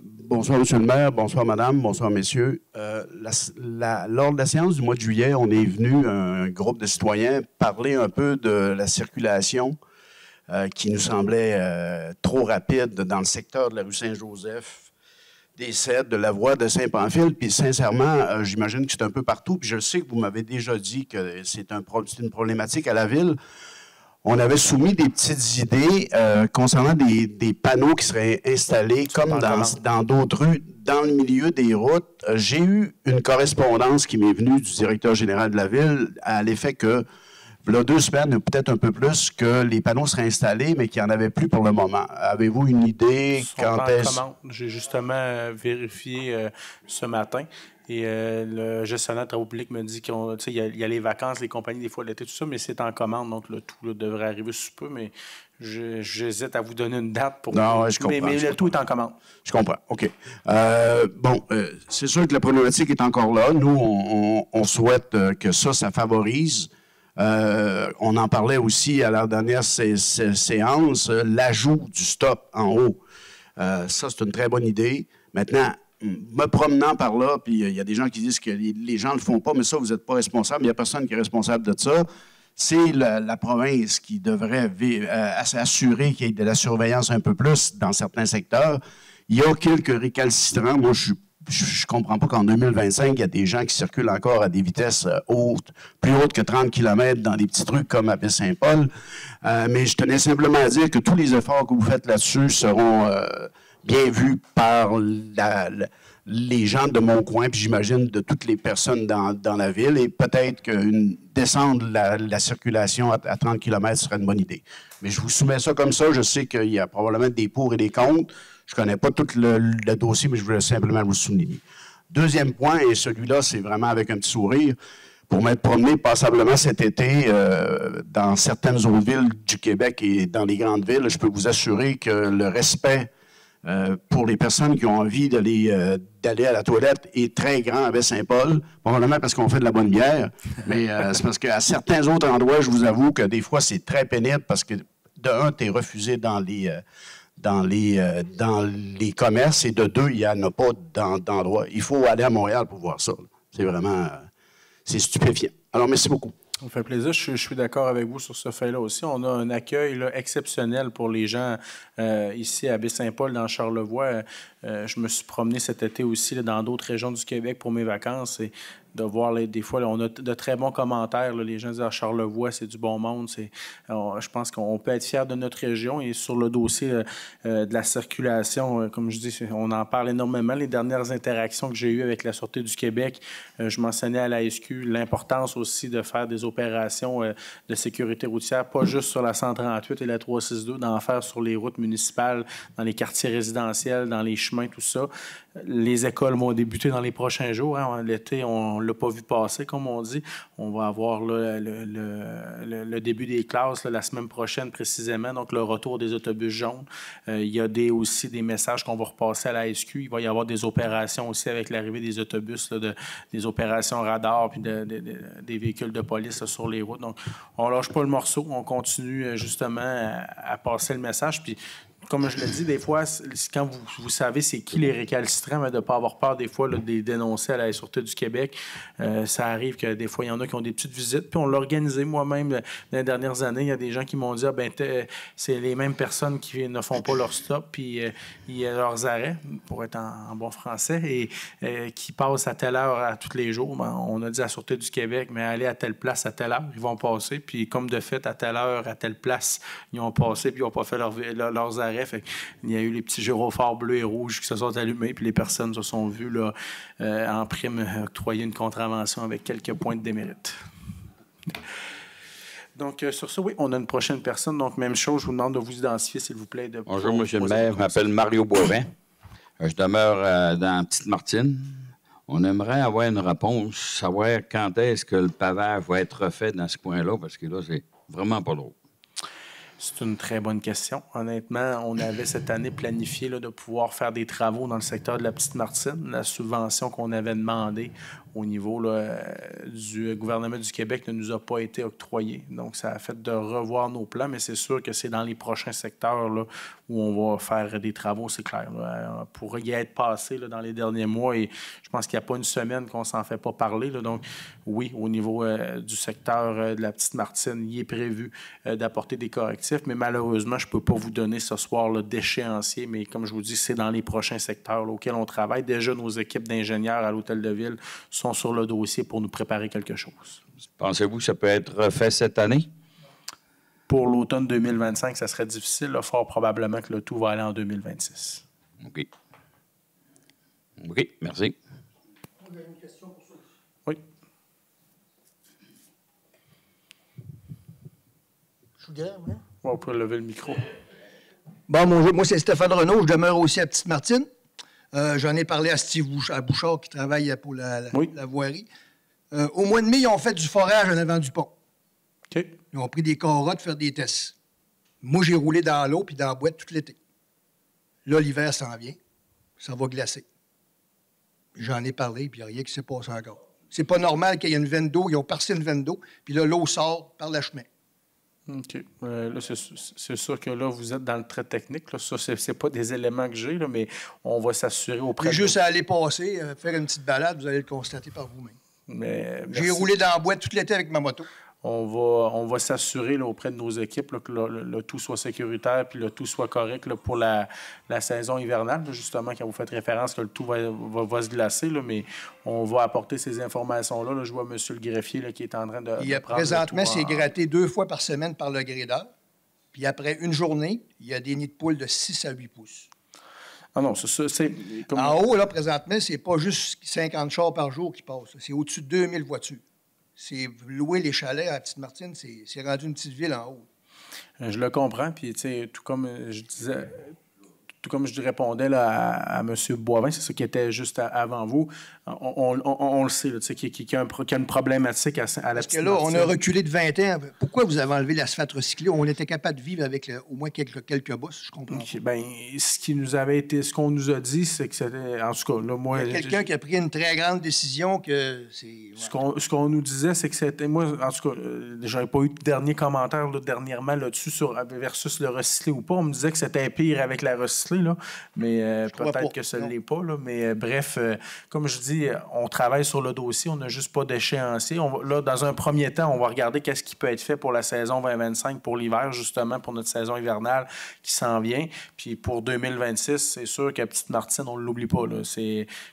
bonsoir, Monsieur le maire, bonsoir, Madame, bonsoir, Messieurs. Lors de la séance du mois de juillet, on est venu, un groupe de citoyens, parler un peu de la circulation qui nous semblait trop rapide dans le secteur de la rue Saint-Joseph, des Cèdres, de la voie de Saint-Pamphile. Puis, sincèrement, j'imagine que c'est un peu partout. Puis, je sais que vous m'avez déjà dit que c'est une problématique à la ville. On avait soumis des petites idées concernant des panneaux qui seraient installés, comme dans d'autres rues, dans le milieu des routes. J'ai eu une correspondance qui m'est venue du directeur général de la ville à l'effet que, il y a 2 semaines, ou peut-être un peu plus, que les panneaux seraient installés, mais qu'il n'y en avait plus pour le moment. Avez-vous une idée quand est-ce?
J'ai justement vérifié ce matin. Et le gestionnaire de travaux publics me dit qu'il y a les vacances, les compagnies, des fois, l'été, tout ça, mais c'est en commande, donc le tout devrait arriver sous peu, mais j'hésite à vous donner une date pour...
Non, ouais, je comprends.
Mais le tout est en commande.
Je comprends, OK. C'est sûr que la problématique est encore là. Nous, on souhaite que ça favorise. On en parlait aussi à la dernière séance, l'ajout du stop en haut. Ça, c'est une très bonne idée. Maintenant, me promenant par là, puis il y a des gens qui disent que les gens ne le font pas, mais ça, vous n'êtes pas responsable. Il n'y a personne qui est responsable de ça. C'est la province qui devrait assurer qu'il y ait de la surveillance un peu plus dans certains secteurs. Il y a quelques récalcitrants. Moi, je ne comprends pas qu'en 2025, il y a des gens qui circulent encore à des vitesses hautes, plus hautes que 30 km dans des petits trucs comme à Baie-Saint-Paul. Mais je tenais simplement à dire que tous les efforts que vous faites là-dessus seront bien vus par les gens de mon coin, puis j'imagine de toutes les personnes dans la ville, et peut-être qu'une descente de la circulation à 30 km serait une bonne idée. Mais je vous soumets ça comme ça. Je sais qu'il y a probablement des pour et des contre. Je ne connais pas tout le dossier, mais je voulais simplement vous souligner. Deuxième point, et celui-là, c'est vraiment avec un petit sourire, pour m'être promené passablement cet été dans certaines autres villes du Québec et dans les grandes villes, je peux vous assurer que le respect pour les personnes qui ont envie d'aller à la toilette est très grand à Baie-Saint-Paul, probablement parce qu'on fait de la bonne bière, mais c'est parce qu'à certains autres endroits, je vous avoue que des fois, c'est très pénible parce que, de un, tu es refusé dans les commerces, et de 2, il n'y en a pas d'endroit. Il faut aller à Montréal pour voir ça. C'est vraiment c'est stupéfiant. Alors, merci beaucoup.
Ça me fait plaisir. Je suis d'accord avec vous sur ce fait-là aussi. On a un accueil là, exceptionnel pour les gens ici à Baie-Saint-Paul, dans Charlevoix. Je me suis promené cet été aussi là, dans d'autres régions du Québec pour mes vacances. Et de voir, des fois, là, on a de très bons commentaires. Là, les gens disent « Charlevoix, c'est du bon monde. » Je pense qu'on peut être fiers de notre région. Et sur le dossier de la circulation, comme je dis, on en parle énormément. Les dernières interactions que j'ai eues avec la Sûreté du Québec, je mentionnais à la SQ l'importance aussi de faire des opérations de sécurité routière, pas juste sur la 138 et la 362, d'en faire sur les routes municipales, dans les quartiers résidentiels, dans les chemins, tout ça. Les écoles vont débuter dans les prochains jours. Hein. L'été, on ne l'a pas vu passer, comme on dit. On va avoir là, le début des classes là, la semaine prochaine précisément, donc le retour des autobus jaunes. Il y a aussi des messages qu'on va repasser à la SQ. Il va y avoir des opérations aussi avec l'arrivée des autobus, là, des opérations radar puis des véhicules de police là, sur les routes. Donc, on ne lâche pas le morceau. On continue justement à passer le message. Puis, comme je l'ai dit, des fois, quand vous savez c'est qui les récalcitrants, mais de ne pas avoir peur des fois là, de les dénoncer à la Sûreté du Québec, ça arrive que des fois, il y en a qui ont des petites visites. Puis on l'a organisé moi-même dans les dernières années. Il y a des gens qui m'ont dit c'est les mêmes personnes qui ne font pas leur stop, puis leurs arrêts, pour être en bon français, et qui passent à telle heure à tous les jours. Ben, on a dit à la Sûreté du Québec, mais allez à telle place à telle heure, ils vont passer. Puis comme de fait, à telle heure, à telle place, ils ont passé, puis ils n'ont pas fait leurs arrêts. paraît. Fait il y a eu les petits gyrophares bleus et rouges qui se sont allumés, puis les personnes se sont vues là, en prime octroyer une contravention avec quelques points de démérite. Donc, sur ça, oui, on a une prochaine personne. Donc, même chose, je vous demande de vous identifier, s'il vous plaît.
Bonjour, M. le maire. Je m'appelle Mario Boivin. Je demeure dans Petite-Martine. On aimerait avoir une réponse, savoir quand est-ce que le pavage va être refait dans ce coin-là, parce que là, c'est vraiment pas drôle.
C'est une très bonne question. Honnêtement, on avait cette année planifié là, de pouvoir faire des travaux dans le secteur de la Petite-Martine. La subvention qu'on avait demandée au niveau là, du gouvernement du Québec ne nous a pas été octroyée. Donc, ça a fait de revoir nos plans, mais c'est sûr que c'est dans les prochains secteurs là, où on va faire des travaux, c'est clair. Là. Pour y être passé là, dans les derniers mois, et je pense qu'il n'y a pas une semaine qu'on ne s'en fait pas parler. Là. Donc, oui, au niveau du secteur de la Petite-Martine, il est prévu d'apporter des correctifs, mais malheureusement, je ne peux pas vous donner ce soir le d'échéancier, mais comme je vous dis, c'est dans les prochains secteurs là, auxquels on travaille. Déjà, nos équipes d'ingénieurs à l'Hôtel de Ville sont sur le dossier pour nous préparer quelque chose.
Pensez-vous que ça peut être refait cette année?
Pour l'automne 2025, ça serait difficile. Là, fort probablement que le tout va aller en 2026.
OK. OK, merci.
Vous avez une question pour ça?
Oui.
Je suis grand, hein?
On peut lever le micro.
Bon, bonjour. Moi, c'est Stéphane Renaud. Je demeure aussi à Petite-Martine. J'en ai parlé à Steve Bouchard qui travaille pour la voirie. Au mois de mai, ils ont fait du forage en avant du pont.
OK.
Ils ont pris des carottes faire des tests. Moi, j'ai roulé dans l'eau puis dans la boîte tout l'été. Là, l'hiver s'en vient. Ça va glacer. J'en ai parlé, puis il n'y a rien qui s'est passé encore. C'est pas normal qu'il y ait une veine d'eau. Ils ont percé une veine d'eau, puis là, l'eau sort par le chemin.
OK. Là, c'est sûr que là, vous êtes dans le trait technique. Là. Ça, c'est pas des éléments que j'ai, là, mais on va s'assurer auprès de...
Juste à aller passer, faire une petite balade, vous allez le constater par vous-même. J'ai roulé dans la boîte tout l'été avec ma moto.
On va s'assurer là, auprès de nos équipes là, que le tout soit sécuritaire puis le tout soit correct là, pour la saison hivernale. Là, justement, quand vous faites référence que le tout va se glacer, là, mais on va apporter ces informations-là. Là, je vois M. le greffier là, qui est en train de prendre
présentement, c'est gratté 2 fois par semaine par le grédeur. Puis après une journée, il y a des nids de poules de 6 à 8 pouces.
Ah non, c'est comme...
En haut, là, présentement, c'est pas juste 50 chars par jour qui passent. C'est au-dessus de 2000 voitures. C'est louer les chalets à Petite-Martine, c'est rendu une petite ville en haut.
Je le comprends, puis tu sais, tout comme je répondais là, à M. Boivin, c'est ça qui était juste avant vous, on le sait, qu'il y a une problématique à la
Parce que là, on a reculé de 20 ans. Pourquoi vous avez enlevé l'asphalte recyclé? On était capable de vivre avec au moins quelques bosses, je comprends.
Bien, ce qu'on nous a dit, c'est que c'était... En tout cas, là, moi...
Il y a quelqu'un qui a pris une très grande décision que c'est...
Ouais. Ce qu'on nous disait, c'est que c'était... Moi, en tout cas, j'avais pas eu de dernier commentaire là, dernièrement là-dessus versus le recyclé ou pas. On me disait que c'était pire avec la recyclée, là, mais peut-être que ce ne l'est pas. Là, mais bref, comme je dis, on travaille sur le dossier, on n'a juste pas d'échéancier. Là, dans un premier temps, on va regarder qu'est-ce qui peut être fait pour la saison 2025, pour l'hiver, justement, pour notre saison hivernale qui s'en vient. Puis pour 2026, c'est sûr qu'à Petite-Martine, on ne l'oublie pas. Là.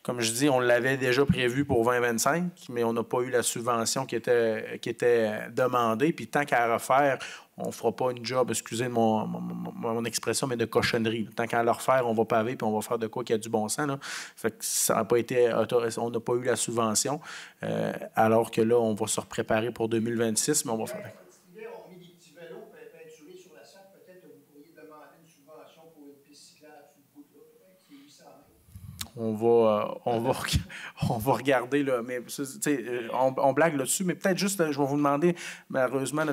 Comme je dis, on l'avait déjà prévu pour 2025, mais on n'a pas eu la subvention qui était demandée. Puis tant qu'à refaire, on ne fera pas une job, excusez mon expression, mais de cochonnerie. Tant qu'à le refaire, on va paver puis on va faire de quoi qu'il y a du bon sens. Là. Fait que ça n'a pas été on n'a pas eu la subvention, alors que là, on va se repréparer pour 2026, mais on va faire...
On met des petits vélos peinturés sur la salle. Peut-être que vous pourriez demander une subvention pour une piste cyclable sur le bout de là. Peut-être que c'est 800 mètres.
On va regarder, là, mais on blague là-dessus, mais peut-être juste, je vais vous demander, malheureusement, là,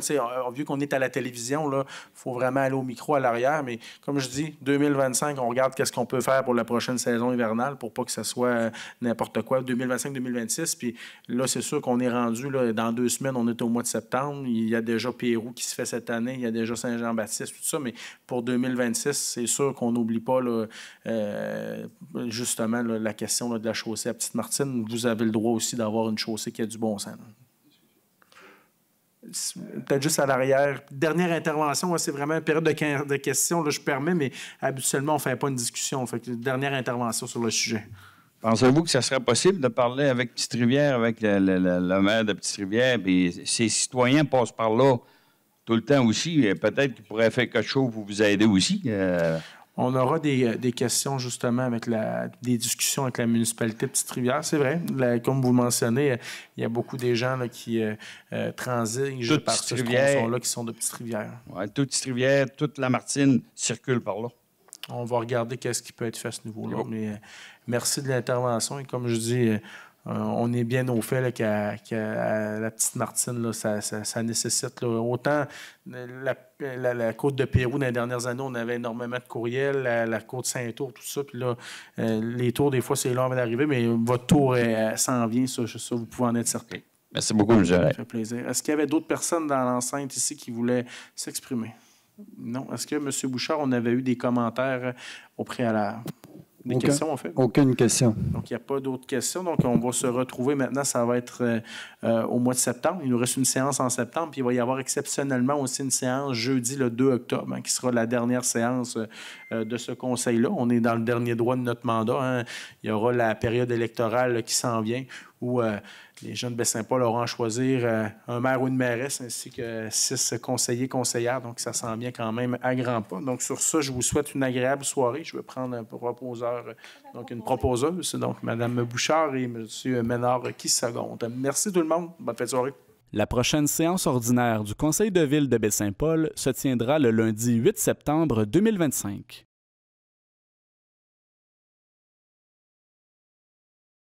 vu qu'on est à la télévision, il faut vraiment aller au micro à l'arrière, mais comme je dis, 2025, on regarde qu'est-ce qu'on peut faire pour la prochaine saison hivernale pour pas que ce soit n'importe quoi, 2025-2026, puis là, c'est sûr qu'on est rendu, là, dans 2 semaines, on est au mois de septembre, il y a déjà Pérou qui se fait cette année, il y a déjà Saint-Jean-Baptiste, tout ça, mais pour 2026, c'est sûr qu'on n'oublie pas, là, justement, là, la question là, de la chaussée à Petite-Martine. Vous avez le droit aussi d'avoir une chaussée qui a du bon sens. Peut-être juste à l'arrière. Dernière intervention, c'est vraiment une période de questions, là, je permets, mais habituellement, on ne fait pas une discussion. Fait que dernière intervention sur le sujet.
Pensez-vous que ça serait possible de parler avec Petite-Rivière, avec le maire de Petite-Rivière, puis ces citoyens passent par là tout le temps aussi, peut-être qu'ils pourraient faire quelque chose pour vous aider aussi?
On aura des questions, justement, avec des discussions avec la municipalité de Petite-Rivière. C'est vrai, comme vous le mentionnez, il y a beaucoup des gens là, qui transigent par ce tronçon-là qui sont de Petite-Rivière.
Oui, toute Petite-Rivière, toute Lamartine circule par là.
On va regarder qu'est-ce qui peut être fait à ce niveau-là. Mais merci de l'intervention. Et comme je dis, on est bien au fait qu'à la Petite Martine, là, ça nécessite là, autant la côte de Pérou dans les dernières années, on avait énormément de courriels, la côte Saint-Tour, tout ça. Puis là, les tours, des fois, c'est long avant d'arriver, mais votre tour s'en vient, ça, vous pouvez en être certain.
Merci beaucoup, M.
Ça fait plaisir. Est-ce qu'il y avait d'autres personnes dans l'enceinte ici qui voulaient s'exprimer? Non. Est-ce que, M. Bouchard, on avait eu des commentaires au préalable? Des questions, en fait?
Aucune question.
Donc, il n'y a pas d'autres questions. Donc, on va se retrouver maintenant. Ça va être au mois de septembre. Il nous reste une séance en septembre. Puis, il va y avoir exceptionnellement aussi une séance jeudi, le 2 octobre, qui sera la dernière séance de ce conseil-là. On est dans le dernier droit de notre mandat. Il y aura la période électorale qui s'en vient où les jeunes de Baie-Saint-Paul auront à choisir un maire ou une mairesse ainsi que 6 conseillers, conseillères. Donc, ça s'en vient quand même à grands pas. Donc, sur ça, je vous souhaite une agréable soirée. Je vais prendre un proposeur, donc une proposeuse, donc Mme Bouchard et M. Ménard qui secondent. Merci tout le monde. Bonne fin de soirée.
La prochaine séance ordinaire du Conseil de ville de Baie-Saint-Paul se tiendra le lundi 8 septembre 2025.